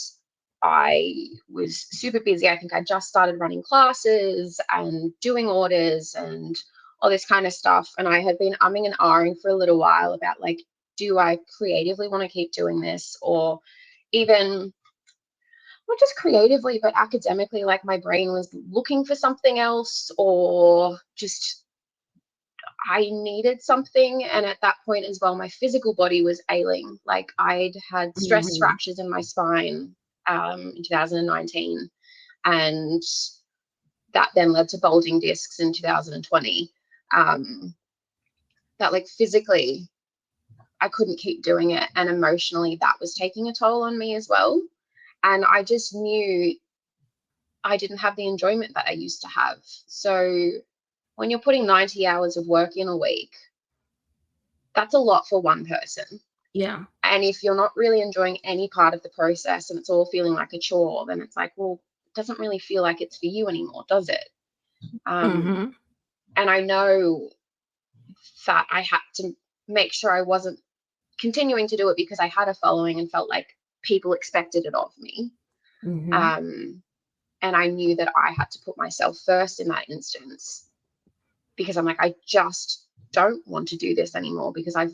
I was super busy. I think I just started running classes and doing orders and all this kind of stuff. And I had been umming and ahhing for a little while about, like, do I creatively want to keep doing this? Or even not just creatively, but academically, like my brain was looking for something else, or just I needed something. And at that point as well, my physical body was ailing. Like I'd had stress Mhm. fractures in my spine in 2019. And that then led to bulging discs in 2020. That, like, physically, I couldn't keep doing it. And emotionally, that was taking a toll on me as well. And I just knew I didn't have the enjoyment that I used to have. So when you're putting 90 hours of work in a week, that's a lot for one person. Yeah. And if you're not really enjoying any part of the process and it's all feeling like a chore, then it's like, well, it doesn't really feel like it's for you anymore, does it? Mm-hmm. And I know that I had to make sure I wasn't continuing to do it because I had a following and felt like people expected it of me. Mm-hmm. And I knew that I had to put myself first in that instance, because I'm like, I just don't want to do this anymore because I've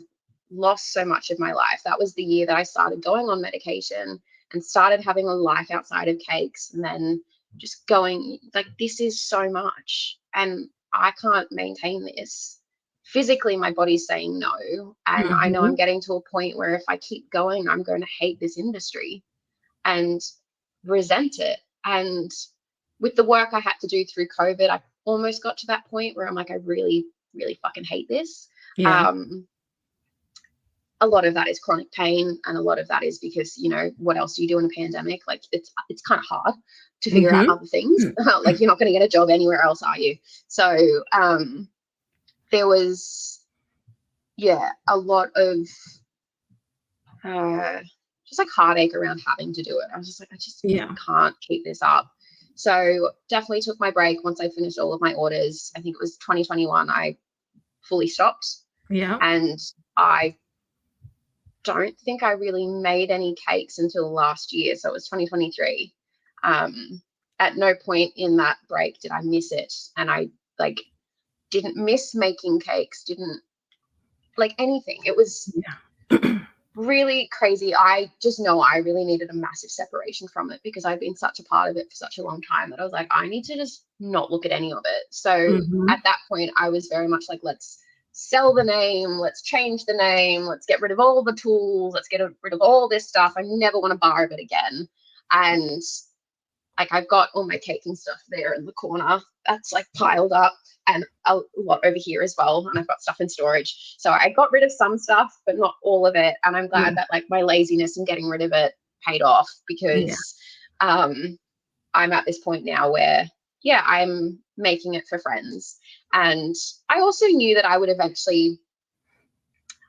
lost so much of my life. That was the year that I started going on medication and started having a life outside of cakes, and then just going like, this is so much and I can't maintain this. Physically, my body's saying no. And I know I'm Mm-hmm. getting to a point where if I keep going, I'm going to hate this industry and resent it. And with the work I had to do through COVID, I almost got to that point where I'm like, I really, really fucking hate this. Yeah. Um, a lot of that is chronic pain, and a lot of that is because, you know, what else do you do in a pandemic? Like, it's kind of hard to figure out Mm-hmm. other things. Like, you're not going to get a job anywhere else, are you? So there was, yeah, a lot of uh, just like heartache around having to do it. I was just like, I just Yeah. can't keep this up. So definitely took my break once I finished all of my orders. I think it was 2021. I fully stopped, Yeah. and I don't think I really made any cakes until last year. So it was 2023. At no point in that break did I miss it. And I like didn't miss making cakes, didn't like anything. It was Yeah. really crazy. I just know I really needed a massive separation from it because I'd been such a part of it for such a long time that I was like, I need to just not look at any of it. So Mm-hmm. at that point, I was very much like, let's sell the name, let's change the name, let's get rid of all the tools, let's get rid of all this stuff. I never want to bar of it again. And like, I've got all my cake and stuff there in the corner that's like piled up, and a lot over here as well. And I've got stuff in storage. So I got rid of some stuff, but not all of it. And I'm Yeah. glad that like my laziness in getting rid of it paid off, Yeah. because I'm at this point now where, yeah, I'm making it for friends. And I also knew that I would eventually,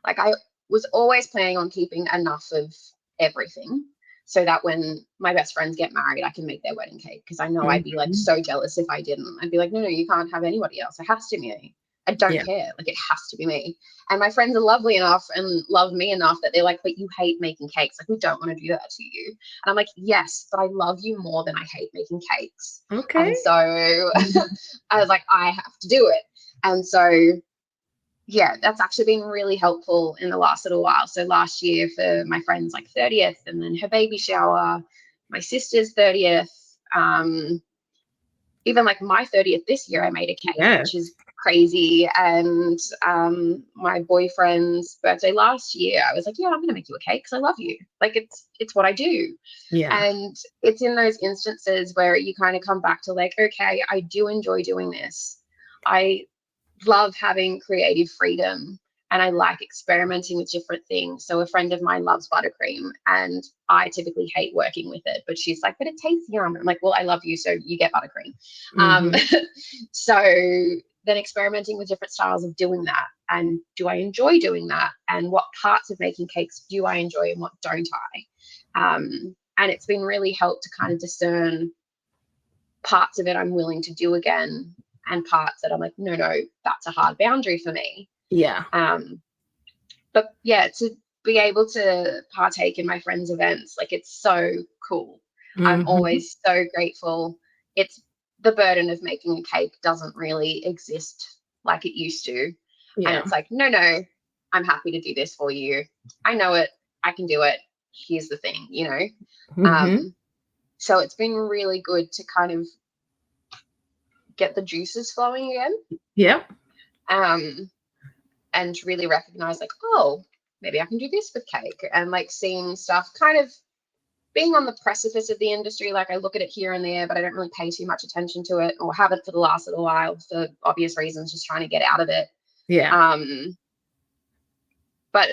like, I was always planning on keeping enough of everything so that when my best friends get married, I can make their wedding cake. Because I know I'd be like Mm-hmm. so jealous if I didn't. I'd be like, no, no, you can't have anybody else. It has to be me. I don't Yeah. care. Like, it has to be me. And my friends are lovely enough and love me enough that they're like, but you hate making cakes. Like, we don't want to do that to you. And I'm like, yes, but I love you more than I hate making cakes. Okay. And so Mhm. I was like, I have to do it. And so yeah, that's actually been really helpful in the last little while. So last year for my friend's like 30th, and then her baby shower, my sister's 30th, even like my 30th this year, I made a cake, Yes. which is crazy. And my boyfriend's birthday last year, I was like, yeah, I'm gonna make you a cake because I love you. Like, it's what I do. Yeah. And it's in those instances where you kind of come back to like, okay, I do enjoy doing this. I love having creative freedom, and I like experimenting with different things. So a friend of mine loves buttercream, and I typically hate working with it, but she's like, but it tastes yum. I'm like, well, I love you, so you get buttercream. Um, Mm-hmm. so then experimenting with different styles of doing that, and do I enjoy doing that, and what parts of making cakes do I enjoy and what don't and it's been really helped to kind of discern parts of it I'm willing to do again, and parts that I'm like, no, no, that's a hard boundary for me. Yeah. Um, but yeah, to be able to partake in my friends' events, like, it's so cool. I'm Mm-hmm. always so grateful. It's the burden of making a cake doesn't really exist like it used to. And Yeah. it's like, no, no, I'm happy to do this for you. I know it. I can do it. Here's the thing, you know? Mm-hmm. Um, so it's been really good to kind of get the juices flowing again. Yep. Um, and really recognize like, oh, maybe I can do this with cake, and like seeing stuff kind of being on the precipice of the industry. Like, I look at it here and there, but I don't really pay too much attention to it, or haven't for the last little while for obvious reasons, just trying to get out of it. Yeah. Um, but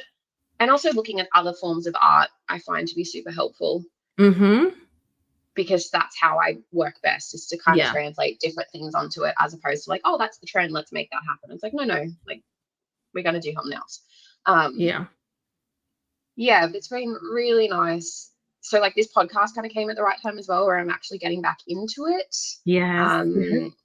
and also looking at other forms of art, I find to be super helpful, Mm-hmm. because that's how I work best, is to kind of Yeah. translate different things onto it, as opposed to like, oh, that's the trend, let's make that happen. It's like, no, no, like, we're going to do something else. Um, Yeah. Yeah, it's been really nice. So like this podcast kind of came at the right time as well, where I'm actually getting back into it. Yes. Um,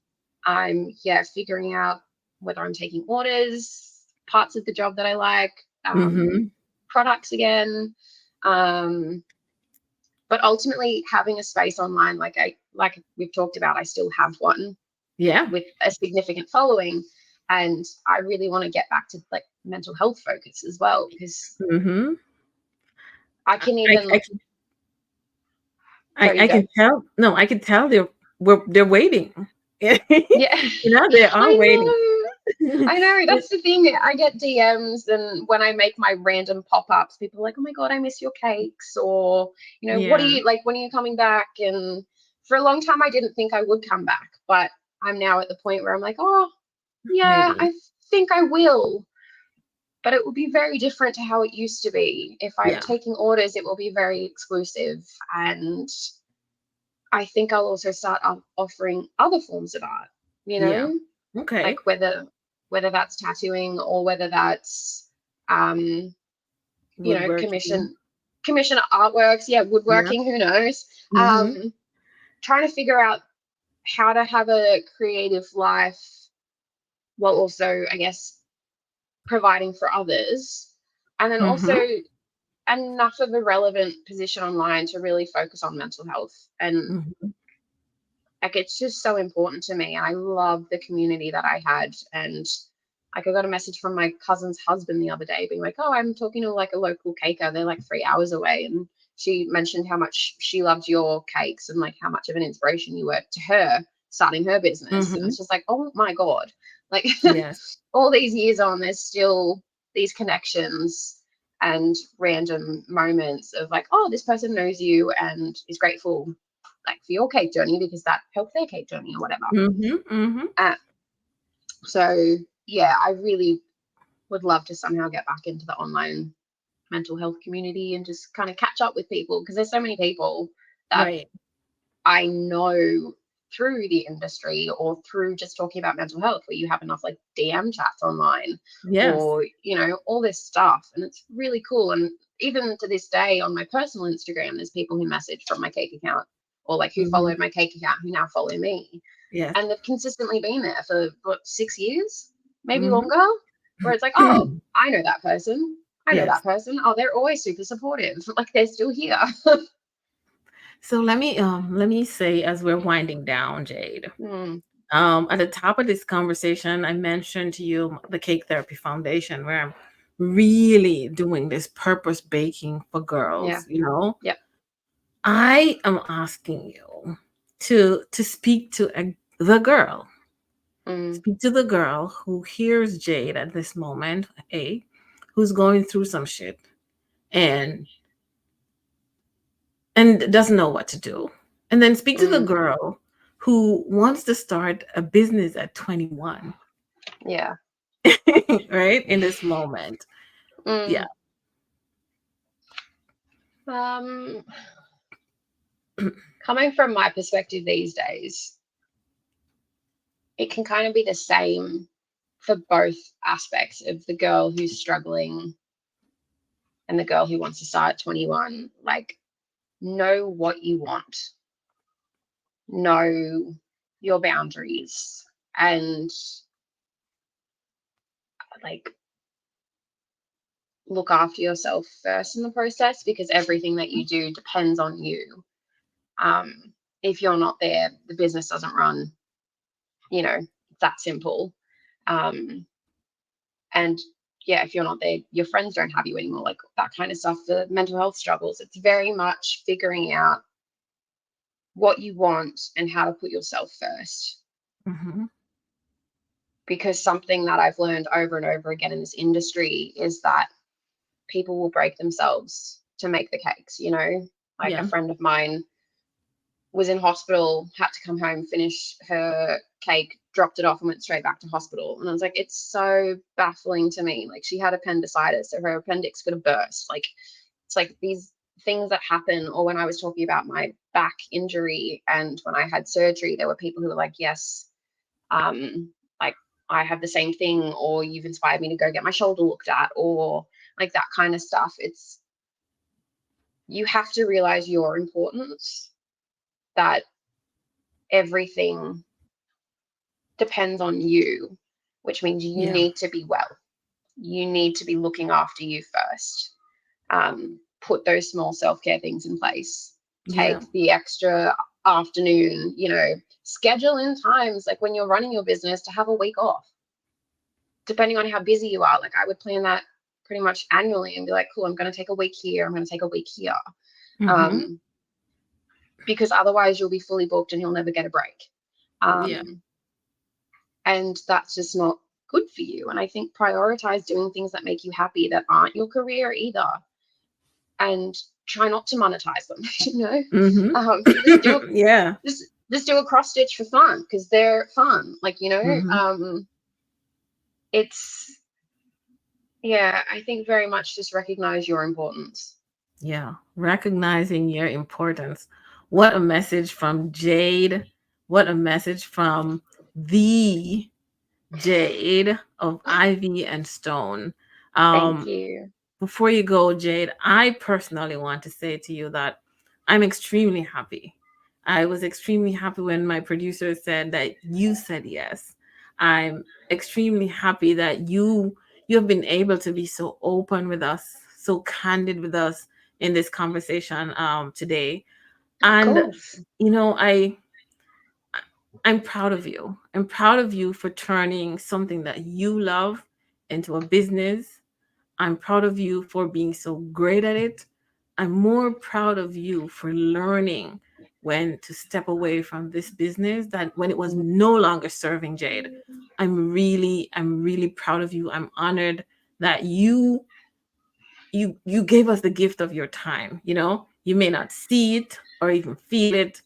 I'm figuring out whether I'm taking orders, parts of the job that I like, Mm-hmm. products again. Um, but ultimately having a space online, like we've talked about, I still have one Yeah. with a significant following. And I really want to get back to like mental health focus as well, because Mm-hmm. I can I even can go, you I go. can tell. No, I can tell they're waiting. You Yeah. know, they are I waiting. know. I know. That's the thing. I get DMs, and when I make my random pop ups, people are like, "Oh my god, I miss your cakes," or "What are Yeah, you like? When are you coming back?" And for a long time, I didn't think I would come back, but I'm now at the point where I'm like, "Oh, yeah, maybe. I think I will." But it will be very different to how it used to be. If I'm Yeah, taking orders, it will be very exclusive, and I think I'll also start offering other forms of art. You yeah. know, Okay. like whether that's tattooing, or whether that's um Woodworking. commission artworks, Yeah. woodworking, who knows. Mm-hmm. Trying to figure out how to have a creative life while also, I guess, providing for others, and then also Mm-hmm. enough of a relevant position online to really focus on mental health. And Mm-hmm. like it's just so important to me, and I love the community that I had. And like I got a message from my cousin's husband the other day being like, "Oh, I'm talking to like a local caker, they're like 3 hours away," and she mentioned how much she loved your cakes and like how much of an inspiration you were to her starting her business. And Mm-hmm. it's just like, oh my god, like Yes. all these years on, there's still these connections and random moments of like, oh, this person knows you and is grateful like for your cake journey because that helped their cake journey or whatever. Mm-hmm. Mm-hmm. Uh, so yeah, I really would love to somehow get back into the online mental health community and just kind of catch up with people, because there's so many people that Right. I know through the industry or through just talking about mental health, where you have enough like DM chats online, Yes. or all this stuff, and it's really cool. And even to this day on my personal Instagram, there's people who message from my cake account, or like who Mm-hmm. followed my cake account who now follow me, Yes. and they've consistently been there for what, 6 years, maybe Mm-hmm. longer, where it's like, oh, I know that person, I know Yes. that person, oh, they're always super supportive, like they're still here. So let me say, as we're winding down, Jade. Mm, At the top of this conversation, I mentioned to you the Cake Therapy Foundation, where I'm really doing this purpose baking for yeah, girls. yeah. I am asking you to speak to the girl. Mm, Speak to the girl who hears Jade at this moment, who's going through some shit and doesn't know what to do. And then speak to the mm, girl who wants to start a business at 21, yeah. right? In this moment. Yeah. Mm. Um, Coming from my perspective these days, it can kind of be the same for both aspects of the girl who's struggling and the girl who wants to start at 21. Like, know what you want, know your boundaries, and like look after yourself first in the process, because everything that you do depends on you. If you're not there, the business doesn't run. It's that simple. Um, and yeah, if you're not there, your friends don't have you anymore, like that kind of stuff. The mental health struggles, it's very much figuring out what you want and how to put yourself first. Hmm. Because something that I've learned over and over again in this industry is that people will break themselves to make the cakes. Like a Yeah. friend of mine was in hospital, had to come home, finish her cake, dropped it off, and went straight back to hospital. And I was like, it's so baffling to me. Like, she had appendicitis, so her appendix could have burst. Like, it's like these things that happen. Or when I was talking about my back injury and when I had surgery, there were people who were like, yes, like I have the same thing, or you've inspired me to go get my shoulder looked at, or like that kind of stuff. It's you have to realize your importance, that everything depends on you, which means you Yeah. need to be well. You need to be looking after you first. Put those small self-care things in place. Yeah. Take the extra afternoon, schedule in times like when you're running your business to have a week off, depending on how busy you are. Like I would plan that pretty much annually and be like, cool, I'm going to take a week here. I'm going to take a week here. Mm-hmm. Um, because otherwise you'll be fully booked and you'll never get a break. Yeah. And that's just not good for you. And I think prioritize doing things that make you happy, that aren't your career either, and try not to monetize them. Mm-hmm. Just do Yeah. just do a cross stitch for fun because they're fun. Mm-hmm. It's yeah. I think very much just recognize your importance. Yeah. Recognizing your importance. What a message from Jade. What a message from the Jade of Ivy and Stone. Thank Um, you. Before you go, Jade, I personally want to say to you that I'm extremely happy. I was extremely happy when my producer said that you said yes. I'm extremely happy that you have been able to be so open with us, so candid with us in this conversation today. Of And course. I I'm proud of you. I'm proud of you for turning something that you love into a business. I'm proud of you for being so great at it. I'm more proud of you for learning when to step away from this business that when it was no longer serving Jade. I'm really proud of you. I'm honored that you gave us the gift of your time. You may not see it or even feel it,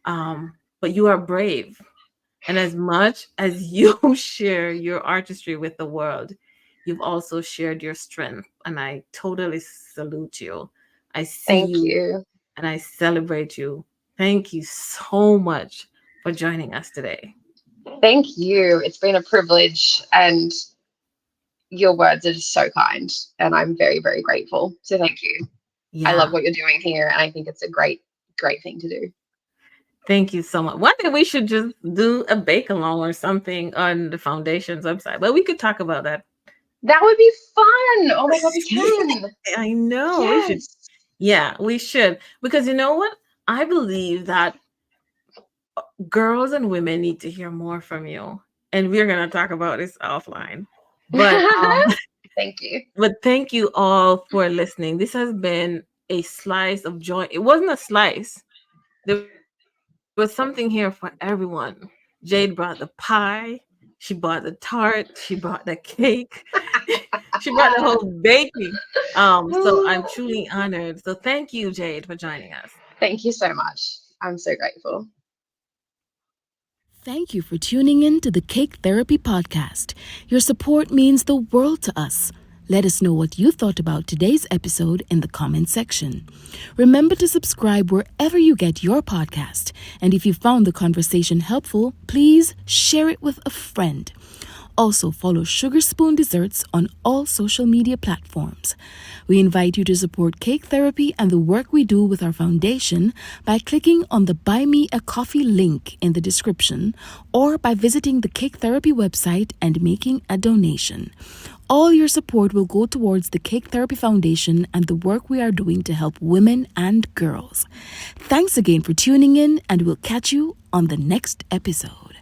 but you are brave. And as much as you share your artistry with the world, you've also shared your strength. And I totally salute you. I see Thank you you. and I celebrate you. Thank you so much for joining us today. Thank you. It's been a privilege, and your words are just so kind, and I'm very, very grateful. So thank you. I love Yeah. what you're doing here, and I think it's a great, great thing to do. Thank you so much. One day we should just do a bake along or something on the foundation's website, but we could talk about that. That would be fun. Oh my God, we can. I know we should. Yes. Yeah, we should. Because you know what? I believe that girls and women need to hear more from you. And we're going to talk about this offline. But Thank you. but thank you all for listening. This has been a slice of joy. It wasn't a slice. There was something here for everyone. Jade brought the pie, she brought the tart, she brought the cake, she brought the whole baking. So I'm truly honored. So thank you, Jade, for joining us. Thank you so much. I'm so grateful. Thank you for tuning in to the Cake Therapy Podcast. Your support means the world to us. Let us know what you thought about today's episode in the comment section. Remember to subscribe wherever you get your podcast. And if you found the conversation helpful, please share it with a friend. Also, follow Sugar Spoon Desserts on all social media platforms. We invite you to support Cake Therapy and the work we do with our foundation by clicking on the Buy Me a Coffee link in the description or by visiting the Cake Therapy website and making a donation. All your support will go towards the Cake Therapy Foundation and the work we are doing to help women and girls. Thanks again for tuning in, and we'll catch you on the next episode.